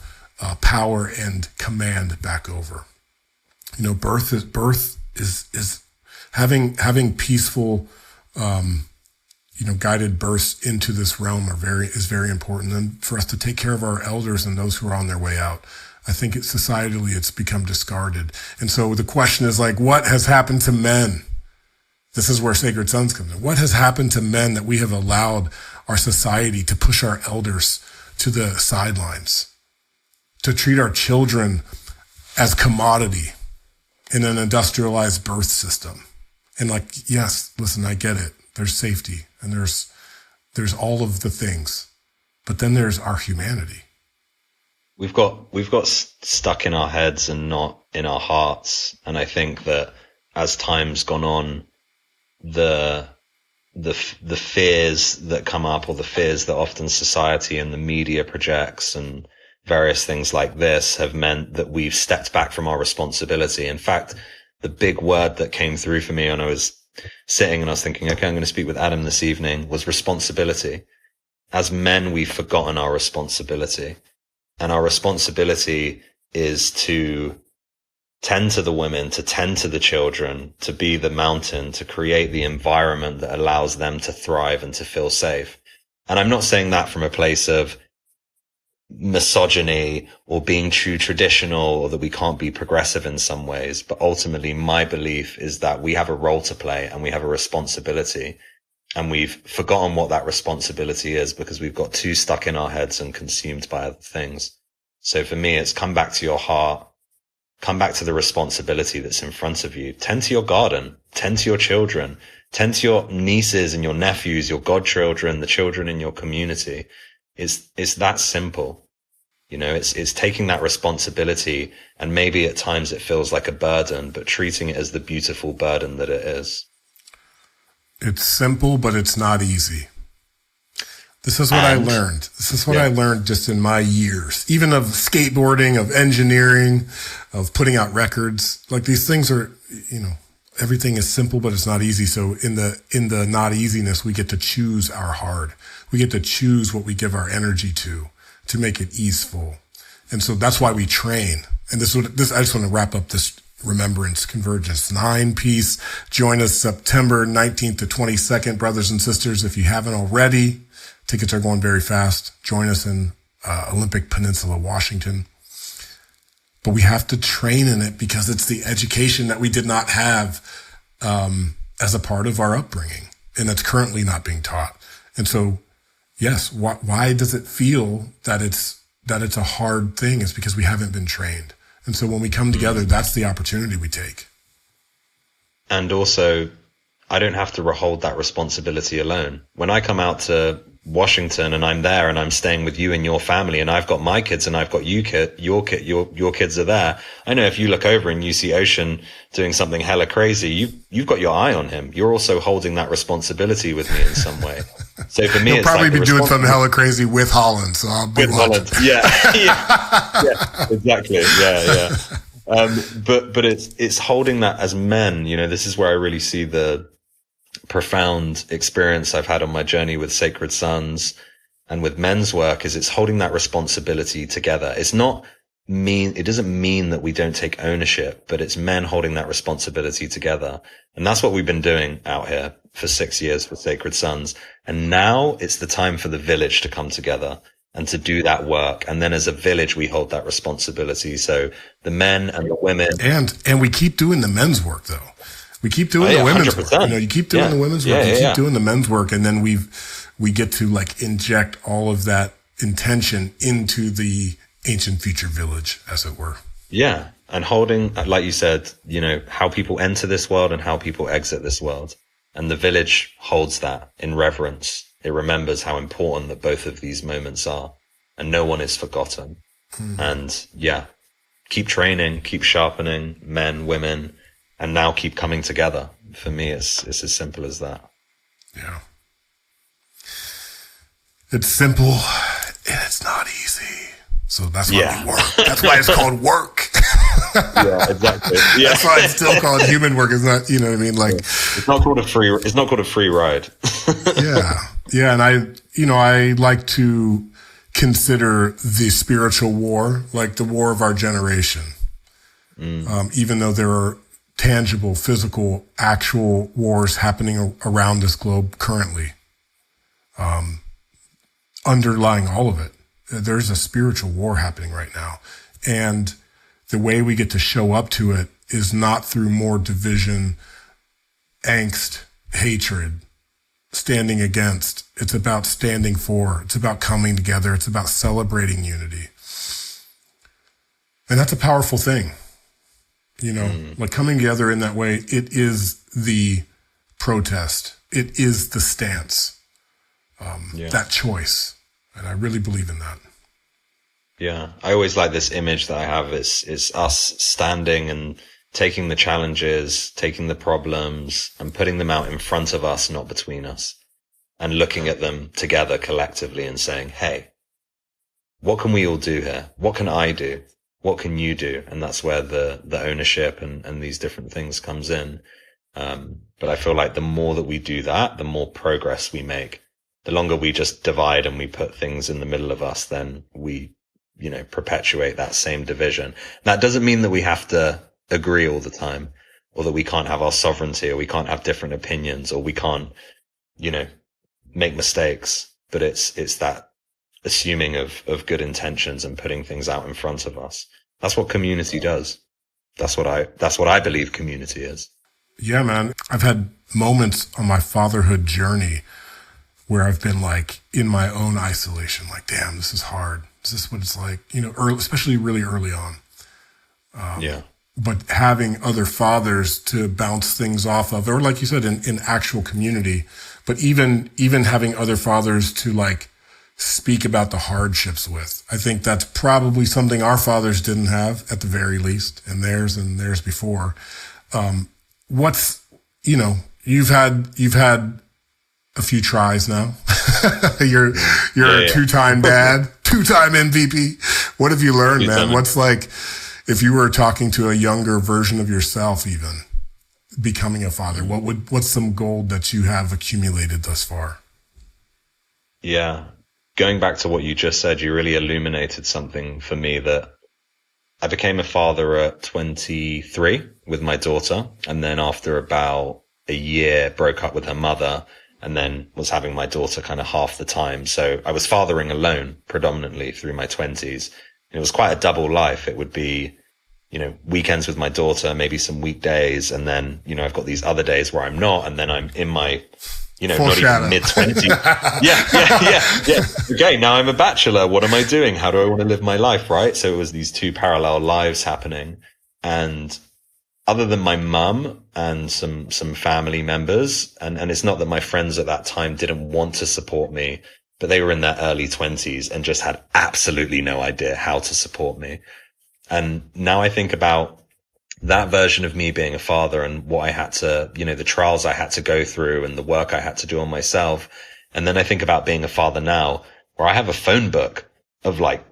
power and command back over. Birth is having peaceful, guided births into this realm is very important. And for us to take care of our elders and those who are on their way out, I think societally it's become discarded. And so the question is like, what has happened to men? This is where Sacred Sons comes in. What has happened to men that we have allowed our society to push our elders to the sidelines, to treat our children as commodity in an industrialized birth system? And like, yes, listen, I get it. There's safety and there's all of the things, but then there's our humanity. We've got stuck in our heads and not in our hearts. And I think that as time's gone on, the fears that come up, or the fears that often society and the media projects and various things like this, have meant that we've stepped back from our responsibility. In fact, the big word that came through for me when I was sitting and I was thinking, okay, I'm going to speak with Adam this evening, was responsibility. As men, we've forgotten our responsibility. And our responsibility is to tend to the women, to tend to the children, to be the mountain, to create the environment that allows them to thrive and to feel safe. And I'm not saying that from a place of misogyny or being too traditional or that we can't be progressive in some ways. But ultimately, my belief is that we have a role to play and we have a responsibility. And we've forgotten what that responsibility is because we've got too stuck in our heads and consumed by other things. So for me, it's come back to your heart, come back to the responsibility that's in front of you. Tend to your garden, tend to your children, tend to your nieces and your nephews, your godchildren, the children in your community. It's that simple. You know, it's taking that responsibility, and maybe at times it feels like a burden, but treating it as the beautiful burden that it is. It's simple, but it's not easy. This is what I learned. This is what I learned just in my years, even of skateboarding, of engineering, of putting out records. Like, these things are, you know, everything is simple, but it's not easy. So in the not easiness, we get to choose our hard. We get to choose what we give our energy to make it easeful. And so that's why we train. And I just want to wrap up this Remembrance Convergence 9-piece. Join us September 19th to 22nd, brothers and sisters. If you haven't already, tickets are going very fast. Join us in Olympic Peninsula, Washington. But we have to train in it because it's the education that we did not have as a part of our upbringing, and that's currently not being taught. And so, yes, why does it feel that it's a hard thing? It's because we haven't been trained. And so when we come together, that's the opportunity we take. And also, I don't have to hold that responsibility alone. When I come out to Washington and I'm there and I'm staying with you and your family, and I've got my kids and I've got your kids are there. I know if you look over and you see Ocean doing something hella crazy, you've got your eye on him. You're also holding that responsibility with me in some way. So for me, he'll it's probably like be doing something hella crazy with Holland. So I'll be watching. Yeah, exactly. Yeah. But it's holding that as men. You know, this is where I really see the profound experience I've had on my journey with Sacred Sons and with men's work. Is it's holding that responsibility together. It doesn't mean that we don't take ownership, but it's men holding that responsibility together. And that's what we've been doing out here for 6 years for Sacred Sons. And now it's the time for the village to come together and to do that work. And then as a village, we hold that responsibility. So the men and the women. And we keep doing the men's work, though. We keep doing the women's 100%. work. You know, you keep doing the women's work. You keep doing the men's work. And then we get to like inject all of that intention into the ancient future village, as it were. Yeah. And holding, like you said, you know, how people enter this world and how people exit this world. And the village holds that in reverence. It remembers how important that both of these moments are, and no one is forgotten. And keep training, keep sharpening, men, women, and now keep coming together. For me, it's as simple as that. Yeah. It's simple and it's not easy. So that's why we work. That's why it's called work. Yeah, exactly. Yeah. That's why it's still called human work. It's not, you know what I mean? Like, it's not called a free ride. Yeah. And I like to consider the spiritual war like the war of our generation. Even though there are tangible, physical, actual wars happening around this globe currently, underlying all of it, there's a spiritual war happening right now. And the way we get to show up to it is not through more division, angst, hatred, standing against. It's about standing for. It's about coming together. It's about celebrating unity. And that's a powerful thing. You know, like coming together in that way, it is the protest. It is the stance, that choice. And I really believe in that. Yeah. I always like this image that I have is us standing and taking the challenges, taking the problems and putting them out in front of us, not between us, and looking at them together collectively and saying, hey, what can we all do here? What can I do? what can you do? And that's where the ownership and these different things comes in. But I feel like the more that we do that, the more progress we make. The longer we just divide and we put things in the middle of us, then we, perpetuate that same division. That doesn't mean that we have to agree all the time, or that we can't have our sovereignty, or we can't have different opinions, or we can't, make mistakes. But it's that assuming of good intentions and putting things out in front of us. That's what community does. That's what I believe community is. Yeah, man. I've had moments on my fatherhood journey where I've been like in my own isolation, like, damn, this is hard. Is this what it's like? Especially really early on. Yeah. But having other fathers to bounce things off of, or like you said, in actual community, but even having other fathers to like speak about the hardships with. I think that's probably something our fathers didn't have at the very least, and theirs before. You've had a few tries now. You're a two-time dad, two-time MVP. What have you learned, man? What's like, if you were talking to a younger version of yourself, even becoming a father, what's some gold that you have accumulated thus far? Yeah. Going back to what you just said, you really illuminated something for me, that I became a father at 23 with my daughter. And then after about a year, broke up with her mother, and then was having my daughter kind of half the time. So I was fathering alone predominantly through my 20s. It was quite a double life. It would be, weekends with my daughter, maybe some weekdays. And then, I've got these other days where I'm not. And then I'm in my, not even mid-20s. Yeah. Okay, now I'm a bachelor. What am I doing? How do I want to live my life, right? So it was these two parallel lives happening. And other than my mum and some family members, and it's not that my friends at that time didn't want to support me, but they were in their early 20s and just had absolutely no idea how to support me. And now I think about that version of me being a father and what I had to, the trials I had to go through and the work I had to do on myself. And then I think about being a father now, where I have a phone book of like,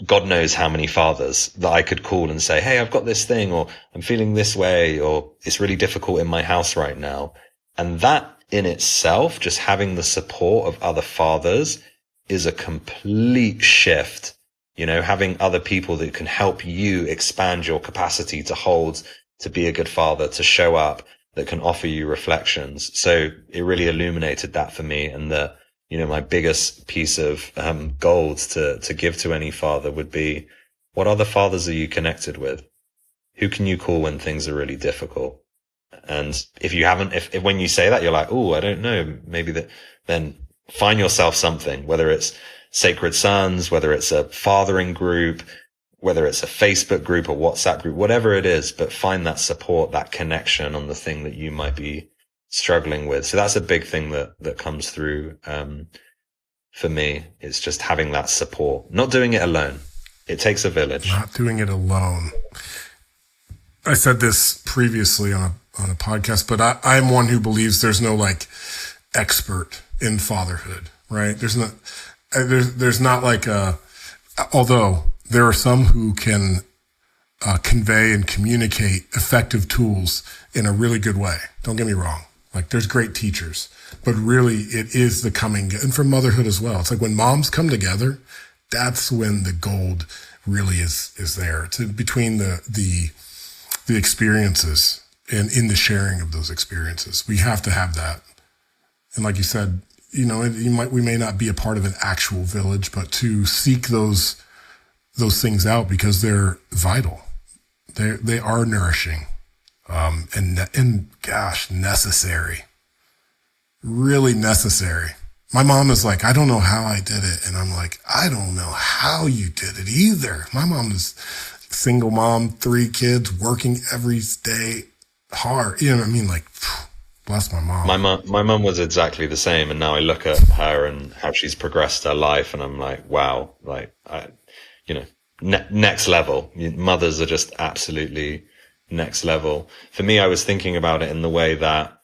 God knows how many fathers that I could call and say, hey, I've got this thing, or I'm feeling this way, or it's really difficult in my house right now. And that in itself, just having the support of other fathers, is a complete shift. Having other people that can help you expand your capacity to hold, to be a good father, to show up, that can offer you reflections. So it really illuminated that for me. And that, my biggest piece of gold to give to any father would be, what other fathers are you connected with? Who can you call when things are really difficult? And if you haven't, if when you say that, you're like, oh, I don't know, maybe that, then find yourself something, whether it's Sacred Sons, whether it's a fathering group, whether it's a Facebook group or WhatsApp group, whatever it is, but find that support, that connection on the thing that you might be struggling with. So that's a big thing that comes through, for me. It's just having that support, not doing it alone. It takes a village. Not doing it alone. I said this previously on a podcast, but I'm one who believes there's no like expert in fatherhood, right? There's not like although there are some who can convey and communicate effective tools in a really good way. Don't get me wrong. Like there's great teachers, but really it is the coming, and for motherhood as well. It's like when moms come together, that's when the gold really is there, between the experiences and in the sharing of those experiences. We have to have that. And like you said, we may not be a part of an actual village, but to seek those things out, because they're vital. They are nourishing, and gosh, necessary. Really necessary. My mom is like, I don't know how I did it. And I'm like, I don't know how you did it either. My mom is single mom, 3 kids, working every day hard. You know what I mean? Like, bless my mom. My mom was exactly the same. And now I look at her and how she's progressed her life, and I'm like, wow, like, next level. Mothers are just absolutely next level. For me, I was thinking about it in the way that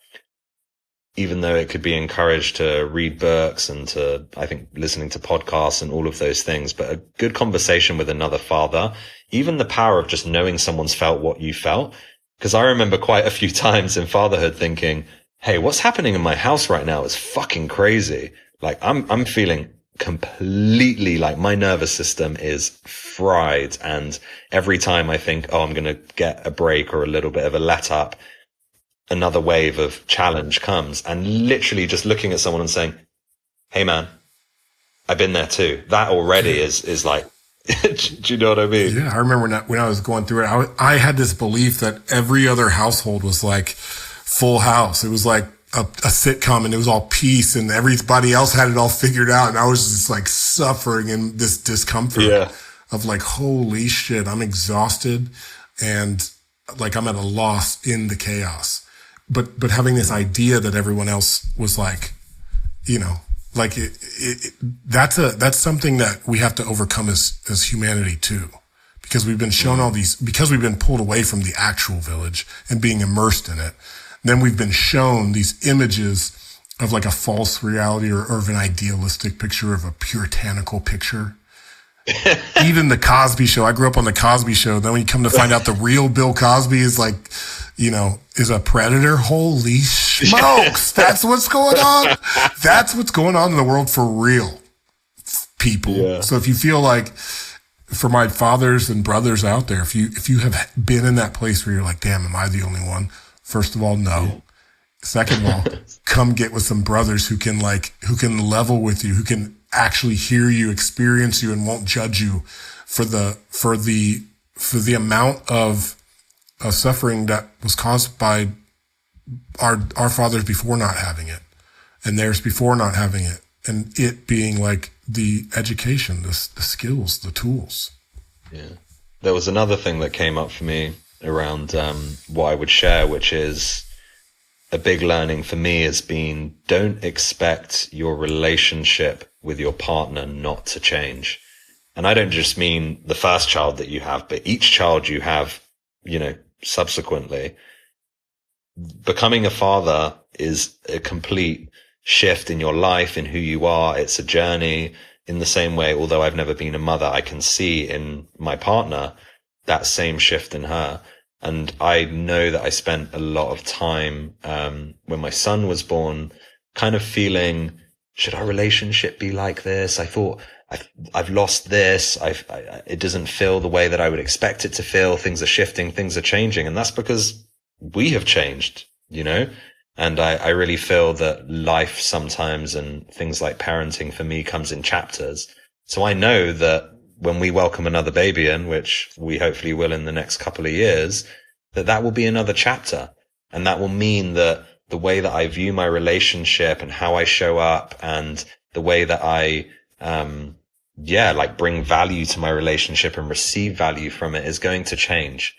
even though it could be encouraged to read books and to, I think, listening to podcasts and all of those things, but a good conversation with another father, even the power of just knowing someone's felt what you felt. Because I remember quite a few times in fatherhood thinking, hey, what's happening in my house right now is fucking crazy. Like I'm feeling completely like my nervous system is fried. And every time I think, oh, I'm going to get a break or a little bit of a let up, another wave of challenge comes. And literally just looking at someone and saying, hey man, I've been there too. That already is like, do you know what I mean? Yeah. I remember when I was going through it, I had this belief that every other household was like Full House. It was like a sitcom, and it was all peace, and everybody else had it all figured out. And I was just like suffering in this discomfort of like, holy shit, I'm exhausted. And like, I'm at a loss in the chaos, but having this idea that everyone else was like, you know, like that's something that we have to overcome as humanity too, because we've been shown because we've been pulled away from the actual village and being immersed in it. Then we've been shown these images of like a false reality or of an idealistic picture, of a puritanical picture. Even the Cosby Show. I grew up on the Cosby Show. Then when you come to find out the real Bill Cosby is like, you know, is a predator. Holy smokes. That's what's going on. That's what's going on in the world for real, people. Yeah. So if you feel like, for my fathers and brothers out there, if you have been in that place where you're like, damn, am I the only one? First of all, no. Yeah. Second of all, come get with some brothers who can level with you, who can actually hear you, experience you, and won't judge you for the amount of suffering that was caused by our fathers before not having it, and theirs before not having it, and it being like the education, the skills, the tools. Yeah. There was another thing that came up for me around what I would share, which is a big learning for me has been, don't expect your relationship with your partner not to change. And I don't just mean the first child that you have, but each child you have, you know, subsequently. Becoming a father is a complete shift in your life, in who you are. It's a journey. In the same way, although I've never been a mother, I can see in my partner that same shift in her. And I know that I spent a lot of time when my son was born kind of feeling, should our relationship be like this? I thought I've lost this. It doesn't feel the way that I would expect it to feel. Things are shifting, things are changing. And that's because we have changed, you know? And I really feel that life sometimes, and things like parenting for me, comes in chapters. So I know that when we welcome another baby in, which we hopefully will in the next couple of years, that will be another chapter. And that will mean that the way that I view my relationship and how I show up and the way that I, bring value to my relationship and receive value from it is going to change.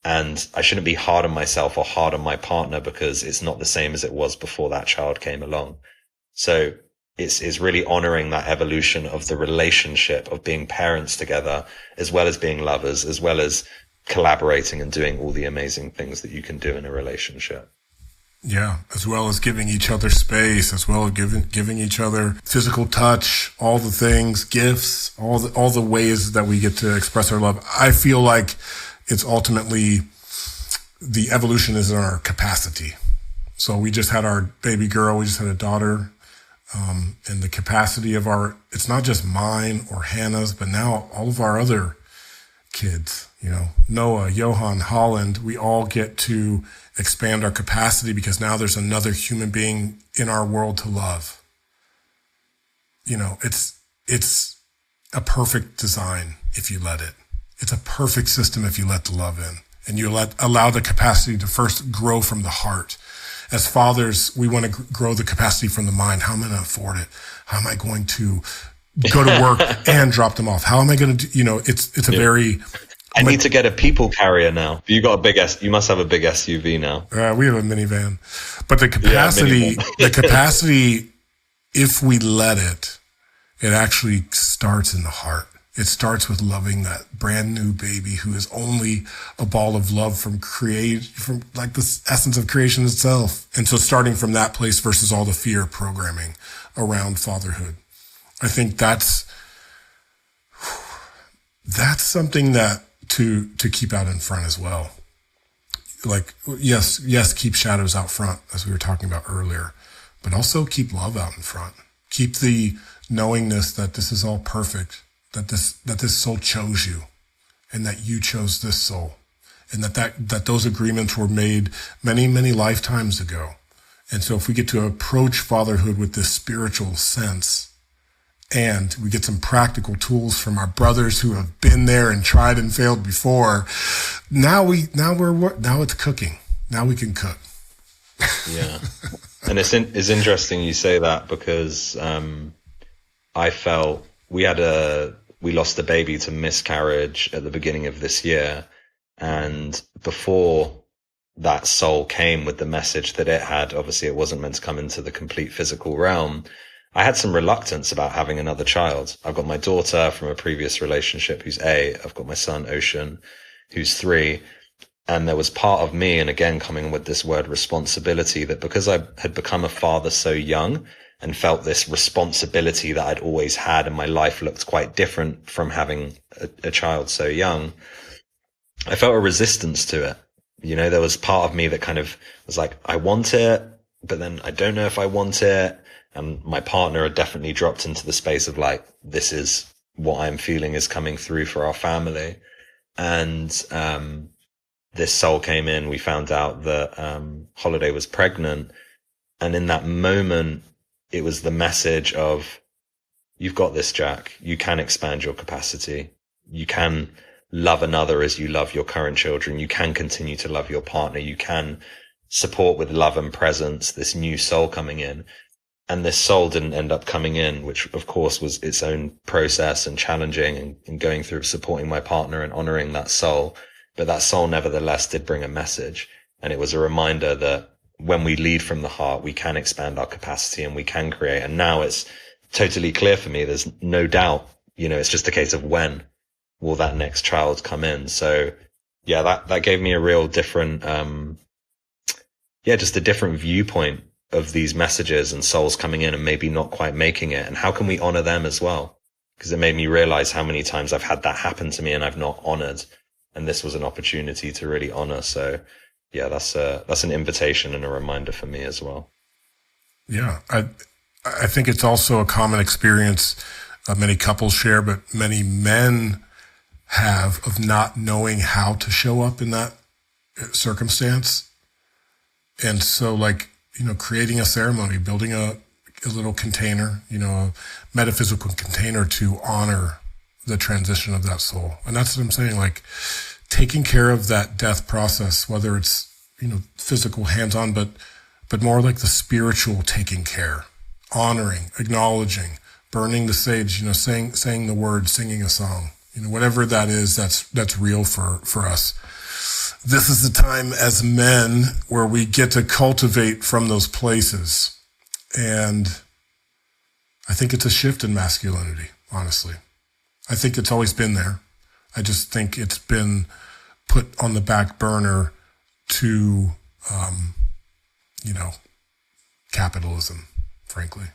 And I shouldn't be hard on myself or hard on my partner because it's not the same as it was before that child came along. So it's really honoring that evolution of the relationship, of being parents together, as well as being lovers, as well as collaborating and doing all the amazing things that you can do in a relationship. Yeah, as well as giving each other space, as well as giving each other physical touch, all the things, gifts, all the ways that we get to express our love. I feel like it's ultimately the evolution is in our capacity. So we just had our baby girl, we just had a daughter, and the capacity of it's not just mine or Hannah's, but now all of our other kids, you know, Noah, Johan, Holland, we all get to expand our capacity because now there's another human being in our world to love. You know, it's a perfect design if you let it. It's a perfect system if you let the love in and you allow the capacity to first grow from the heart. As fathers, we want to grow the capacity from the mind. How am I going to afford it? How am I going to go to work and drop them off? How am I going to do, you know, it's a very... I need to get a people carrier now. You must have a big SUV now. We have a minivan, but the capacity, if we let it, it actually starts in the heart. It starts with loving that brand new baby who is only a ball of love from like the essence of creation itself. And so starting from that place versus all the fear programming around fatherhood, I think that's something that to keep out in front as well. Like, yes, keep shadows out front, as we were talking about earlier, but also keep love out in front. Keep the knowingness that this is all perfect, that this soul chose you, and that you chose this soul, and that those agreements were made many, many lifetimes ago. And so if we get to approach fatherhood with this spiritual sense, and we get some practical tools from our brothers who have been there and tried and failed before, now it's cooking. Now we can cook. Yeah. And it's interesting you say that, because I felt we lost a baby to miscarriage at the beginning of this year. And before that soul came with the message that it had, obviously it wasn't meant to come into the complete physical realm. I had some reluctance about having another child. I've got my daughter from a previous relationship who's 8. I've got my son, Ocean, who's 3. And there was part of me, and again, coming with this word responsibility, that because I had become a father so young and felt this responsibility that I'd always had, and my life looked quite different from having a child so young, I felt a resistance to it. You know, there was part of me that kind of was like, I want it, but then I don't know if I want it. And my partner had definitely dropped into the space of like, this is what I'm feeling is coming through for our family. And this soul came in. We found out that Holiday was pregnant. And in that moment, it was the message of, you've got this, Jack. You can expand your capacity. You can love another as you love your current children. You can continue to love your partner. You can support with love and presence this new soul coming in. And this soul didn't end up coming in, which of course was its own process and challenging, and going through supporting my partner and honoring that soul. But that soul nevertheless did bring a message. And it was a reminder that when we lead from the heart, we can expand our capacity and we can create. And now it's totally clear for me. There's no doubt, you know, it's just a case of when will that next child come in. So yeah, that gave me a real different, just a different viewpoint of these messages and souls coming in and maybe not quite making it. And how can we honor them as well? Because it made me realize how many times I've had that happen to me and I've not honored. And this was an opportunity to really honor. So yeah, that's an invitation and a reminder for me as well. Yeah. I think it's also a common experience many couples share, but many men have, of not knowing how to show up in that circumstance. And so like, you know, creating a ceremony, building a little container, you know, a metaphysical container to honor the transition of that soul. And that's what I'm saying, like taking care of that death process, whether it's, you know, physical hands-on, but more like the spiritual taking care, honoring, acknowledging, burning the sage, you know, saying the word, singing a song, you know, whatever that is, that's real for us. This is the time as men where we get to cultivate from those places. And I think it's a shift in masculinity, honestly. I think it's always been there. I just think it's been put on the back burner to, capitalism, frankly.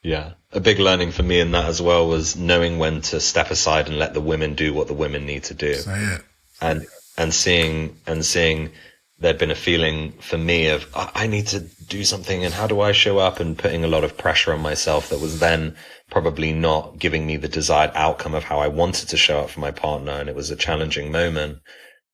Yeah. A big learning for me in that as well was knowing when to step aside and let the women do what the women need to do. Say it. And seeing there'd been a feeling for me of I need to do something and how do I show up, and putting a lot of pressure on myself that was then probably not giving me the desired outcome of how I wanted to show up for my partner. And it was a challenging moment.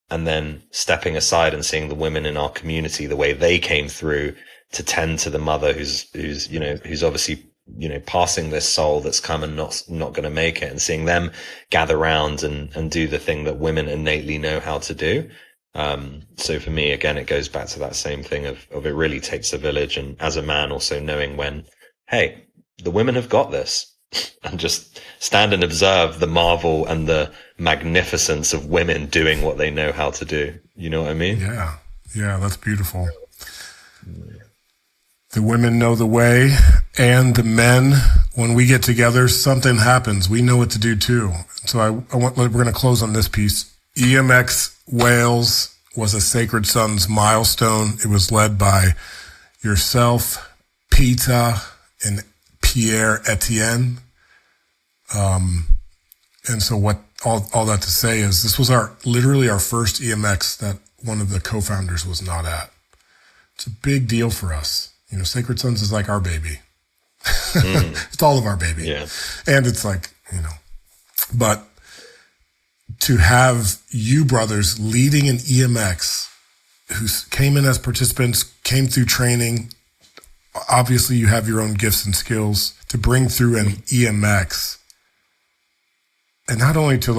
And then stepping aside and seeing the women in our community, the way they came through to tend to the mother who's obviously, you know, passing this soul that's come and not going to make it, and seeing them gather round and do the thing that women innately know how to do. So for me, again, it goes back to that same thing of it really takes a village. And as a man, also knowing when, hey, the women have got this, and just stand and observe the marvel and the magnificence of women doing what they know how to do. You know what I mean? Yeah. Yeah. That's beautiful. The women know the way, and the men when we get together, something happens. We know what to do too. So we're going to close on this piece. EMX Wales was a Sacred Sons milestone. It was led by yourself, Peter, and Pierre Etienne. And so what all that to say is this was literally our first EMX that one of the co-founders was not at. It's a big deal for us. You know, Sacred Sons is like our baby. It's all of our baby. Yeah. And it's like, you know, but to have you brothers leading an EMX who came in as participants, came through training, obviously you have your own gifts and skills to bring through an EMX, and not only to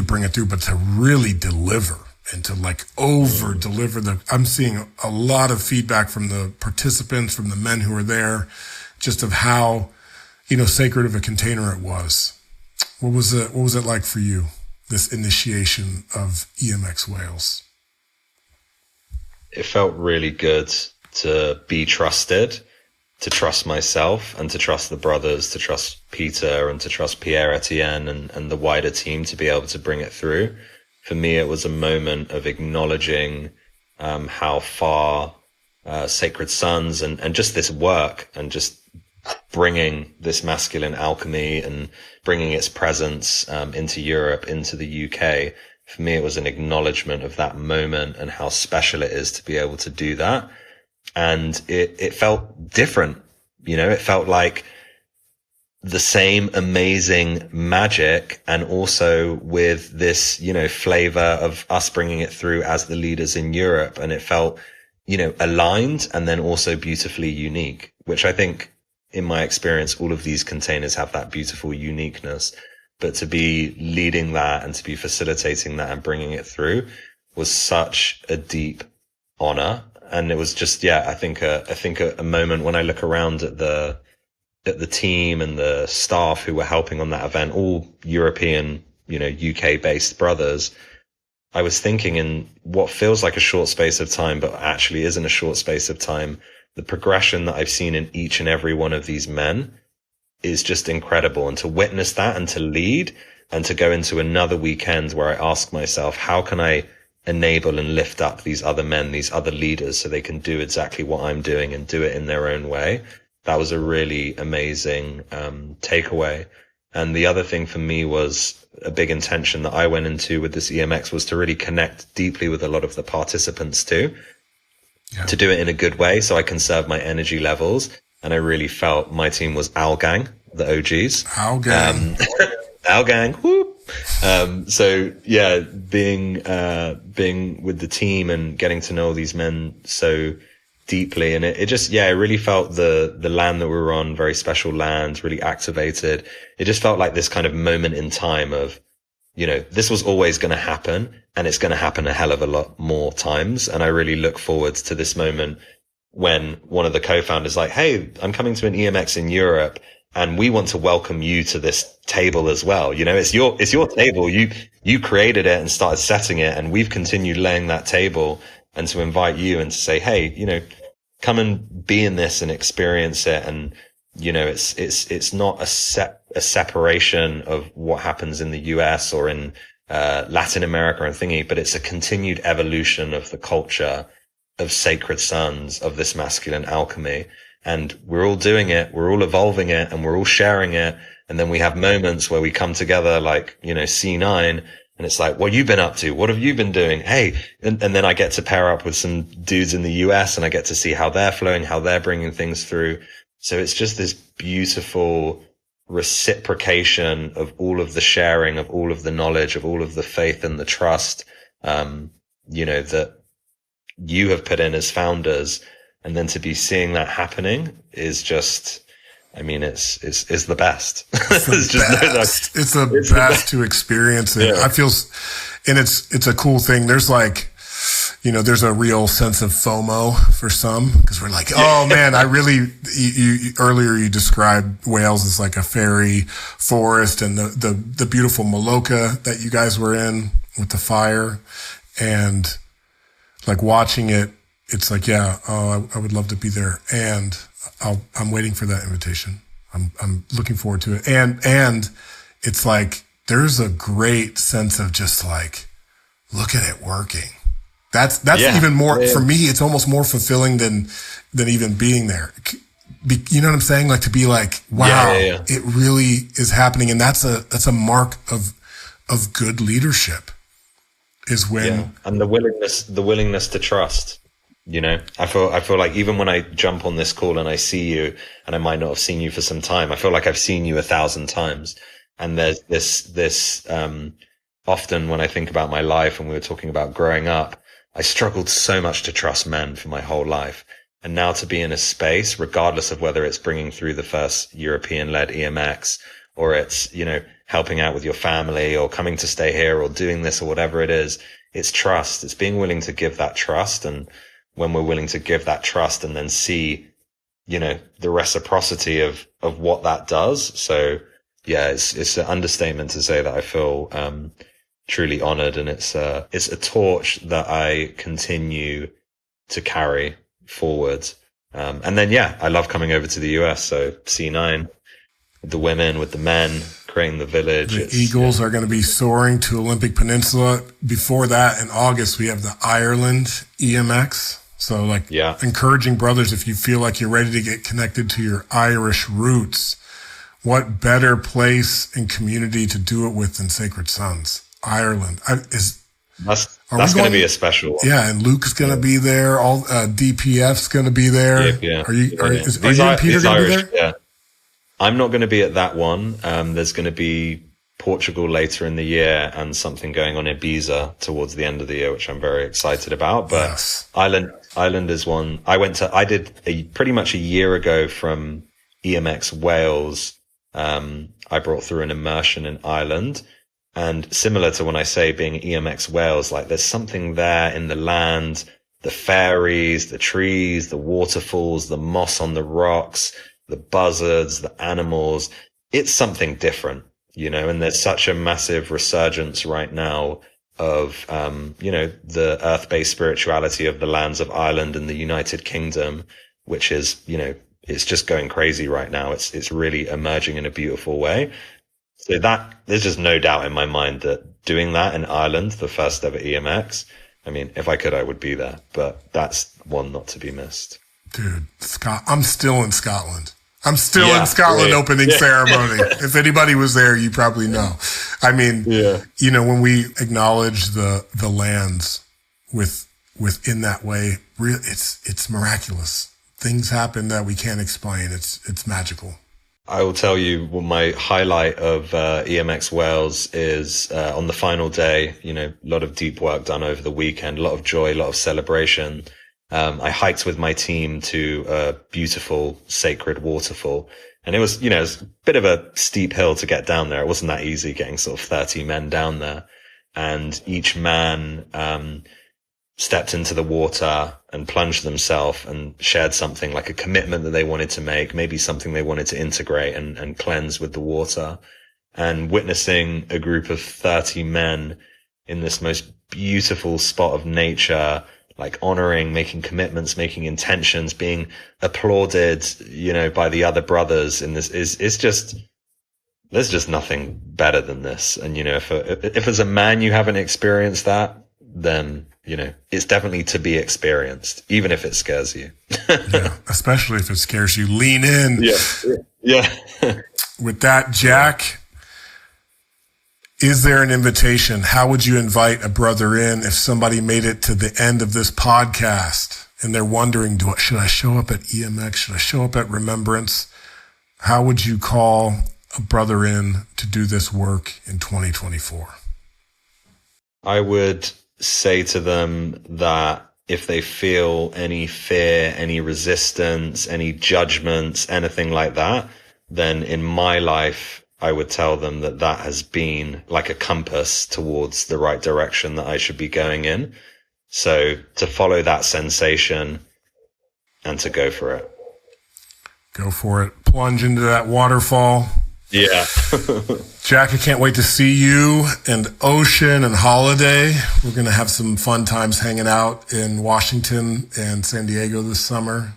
bring it through, but to really deliver and to over deliver I'm seeing a lot of feedback from the participants, from the men who were there, just of how, you know, sacred of a container it was. What was it like for you, this initiation of EMX Wales? It felt really good to be trusted, to trust myself and to trust the brothers, to trust Peter and to trust Pierre Etienne and the wider team to be able to bring it through. For me, it was a moment of acknowledging how far Sacred Sons and just this work and just bringing this masculine alchemy and bringing its presence into Europe, into the UK. For me, it was an acknowledgement of that moment and how special it is to be able to do that. And it felt different. You know, it felt like the same amazing magic, and also with this, you know, flavor of us bringing it through as the leaders in Europe. And it felt, you know, aligned and then also beautifully unique, which I think in my experience, all of these containers have that beautiful uniqueness. But to be leading that and to be facilitating that and bringing it through was such a deep honor. And it was just, I think a moment when I look around at the team and the staff who were helping on that event, all European, you know, UK based brothers, I was thinking in what feels like a short space of time, but actually isn't a short space of time, the progression that I've seen in each and every one of these men is just incredible. And to witness that and to lead and to go into another weekend where I ask myself, how can I enable and lift up these other men, these other leaders, so they can do exactly what I'm doing and do it in their own way? That was a really amazing takeaway. And the other thing for me was a big intention that I went into with this EMX was to really connect deeply with a lot of the participants too, to do it in a good way so I conserve my energy levels. And I really felt my team was Owl Gang, the OGs. Owl Gang. Owl Gang, whoop. So yeah, being with the team and getting to know all these men so deeply, and it just, it really felt the land that we were on, very special land, really activated. It just felt like this kind of moment in time of, you know, this was always going to happen, and it's going to happen a hell of a lot more times. And I really look forward to this moment when one of the co-founders like, hey, I'm coming to an EMX in Europe, and we want to welcome you to this table as well. You know, it's your table. You created it and started setting it, and we've continued laying that table, and to invite you and to say, hey, you know, come and be in this and experience it. And, you know, it's not a separation of what happens in the US or in Latin America and thingy, but it's a continued evolution of the culture of Sacred Sons, of this masculine alchemy. And we're all doing it, we're all evolving it, and we're all sharing it. And then we have moments where we come together, like, you know, C9, and it's like, what have you been up to? What have you been doing? Hey, and then I get to pair up with some dudes in the US, and I get to see how they're flowing, how they're bringing things through. So it's just this beautiful reciprocation of all of the sharing, of all of the knowledge, of all of the faith and the trust, you know, that you have put in as founders. And then to be seeing that happening is just, I mean, it's the best. It's the best to experience it. Yeah. I feel, and it's a cool thing. There's like, you know, there's a real sense of FOMO for some, because we're like, oh man, I really, earlier you described Wales as like a fairy forest, and the beautiful Maloka that you guys were in with the fire, and like watching it, it's like, I would love to be there. And I'm waiting for that invitation. I'm looking forward to it. And it's like, there's a great sense of just like, look at it working. That's even more, for me, it's almost more fulfilling than even being there. You know what I'm saying? Like, to be like, wow, it really is happening. And that's a mark of good leadership, is when, and the willingness to trust. You know, I feel like even when I jump on this call and I see you, and I might not have seen you for some time, I feel like I've seen you 1,000 times. And there's this often when I think about my life, and we were talking about growing up, I struggled so much to trust men for my whole life. And now to be in a space, regardless of whether it's bringing through the first European-led EMX, or it's, you know, helping out with your family, or coming to stay here, or doing this, or whatever it is, it's trust. It's being willing to give that trust. And when we're willing to give that trust and then see, you know, the reciprocity of what that does. So yeah, it's an understatement to say that I feel truly honored, and it's a torch that I continue to carry forward. And then, I love coming over to the US. So C9, with the women, with the men, creating the village. The Eagles are going to be soaring to Olympic Peninsula. Before that, in August, we have the Ireland EMX. So encouraging brothers, if you feel like you're ready to get connected to your Irish roots, what better place and community to do it with than Sacred Sons? Ireland. That's going to be a special one. Yeah, and Luke's going to be there. All DPF's going to be there. Yeah. Are you and Peter going to be there? Yeah. I'm not going to be at that one. There's going to be Portugal later in the year, and something going on in Ibiza towards the end of the year, which I'm very excited about. But yes. Ireland is one. I did pretty much a year ago from EMX Wales. I brought through an immersion in Ireland. And similar to when I say being EMX Wales, like there's something there in the land, the fairies, the trees, the waterfalls, the moss on the rocks, the buzzards, the animals. It's something different, you know, and there's such a massive resurgence right now of, the earth-based spirituality of the lands of Ireland and the United Kingdom, which is, you know, it's just going crazy right now. It's really emerging in a beautiful way. So there's just no doubt in my mind that doing that in Ireland, the first ever EMX, I mean, if I could, I would be there, but that's one not to be missed. Dude, I'm still in Scotland. I'm still in Scotland opening ceremony. If anybody was there, you probably know. I mean, you know, when we acknowledge the lands within that way, it's miraculous. Things happen that we can't explain. It's magical. I will tell you, my highlight of EMX Wales is on the final day, you know, a lot of deep work done over the weekend, a lot of joy, a lot of celebration. I hiked with my team to a beautiful sacred waterfall, and it was, you know, it was a bit of a steep hill to get down there. It wasn't that easy getting sort of 30 men down there, and each man stepped into the water and plunged themselves and shared something, like a commitment that they wanted to make, maybe something they wanted to integrate and cleanse with the water. And witnessing a group of 30 men in this most beautiful spot of nature, like honoring, making commitments, making intentions, being applauded, you know, by the other brothers in this is just, there's just nothing better than this. And, you know, if as a man you haven't experienced that, then, you know, it's definitely to be experienced, even if it scares you. Yeah, especially if it scares you. Lean in. Yeah. With that, Jack, is there an invitation? How would you invite a brother in if somebody made it to the end of this podcast and they're wondering, should I show up at EMX? Should I show up at Remembrance? How would you call a brother in to do this work in 2024? I would say to them that if they feel any fear, any resistance, any judgments, anything like that, then in my life, I would tell them that has been like a compass towards the right direction that I should be going in. So to follow that sensation and to go for it. Go for it. Plunge into that waterfall. Yeah. Jack, I can't wait to see you and Ocean and Holiday. We're going to have some fun times hanging out in Washington and San Diego this summer.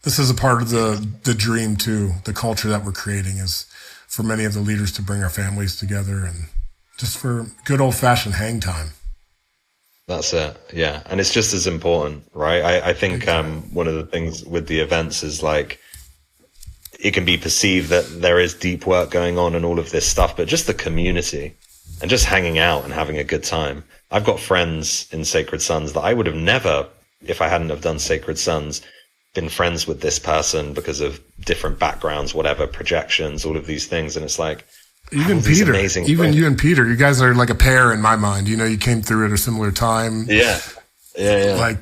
This is a part of the dream too. The culture that we're creating is for many of the leaders to bring our families together and just for good old fashioned hang time. That's it. Yeah. And it's just as important, right? I think one of the things with the events is like, it can be perceived that there is deep work going on and all of this stuff, but just the community and just hanging out and having a good time. I've got friends in Sacred Sons that I would have never, if I hadn't have done Sacred Sons, been friends with this person because of different backgrounds, whatever, projections, all of these things. And it's like, even Peter, you and Peter, you guys are like a pair in my mind. You know, you came through at a similar time. Yeah. Like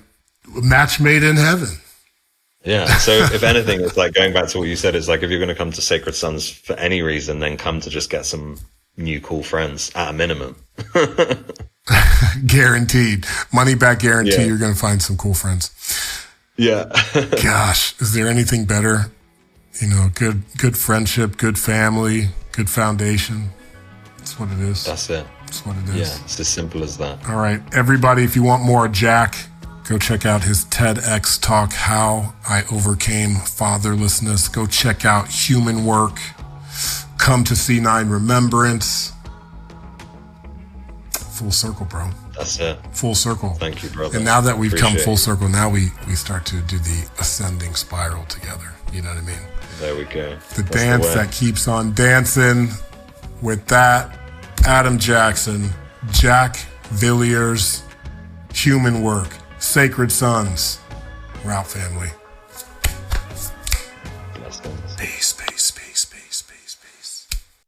match made in heaven. Yeah. So if anything, it's like going back to what you said, is like, if you're going to come to Sacred Sons for any reason, then come to just get some new cool friends at a minimum. Guaranteed. Money back guarantee. Yeah. You're going to find some cool friends. Yeah. Gosh, is there anything better? You know, good friendship, good family, good foundation. That's what it is. That's it. That's what it is. Yeah, it's as simple as that. All right, everybody, if you want more of Jack, go check out his TEDx talk, How I Overcame Fatherlessness. Go check out Human Work. Come to C9 Remembrance. Full circle, bro. That's it. Full circle. Thank you, brother. And now that we've come full circle, now we start to do the ascending spiral together. You know what I mean? There we go. The dance that keeps on dancing. With that, Adam Jackson, Jack Villiers, Human Work, Sacred Sons. We're out, family. Blessings. Peace.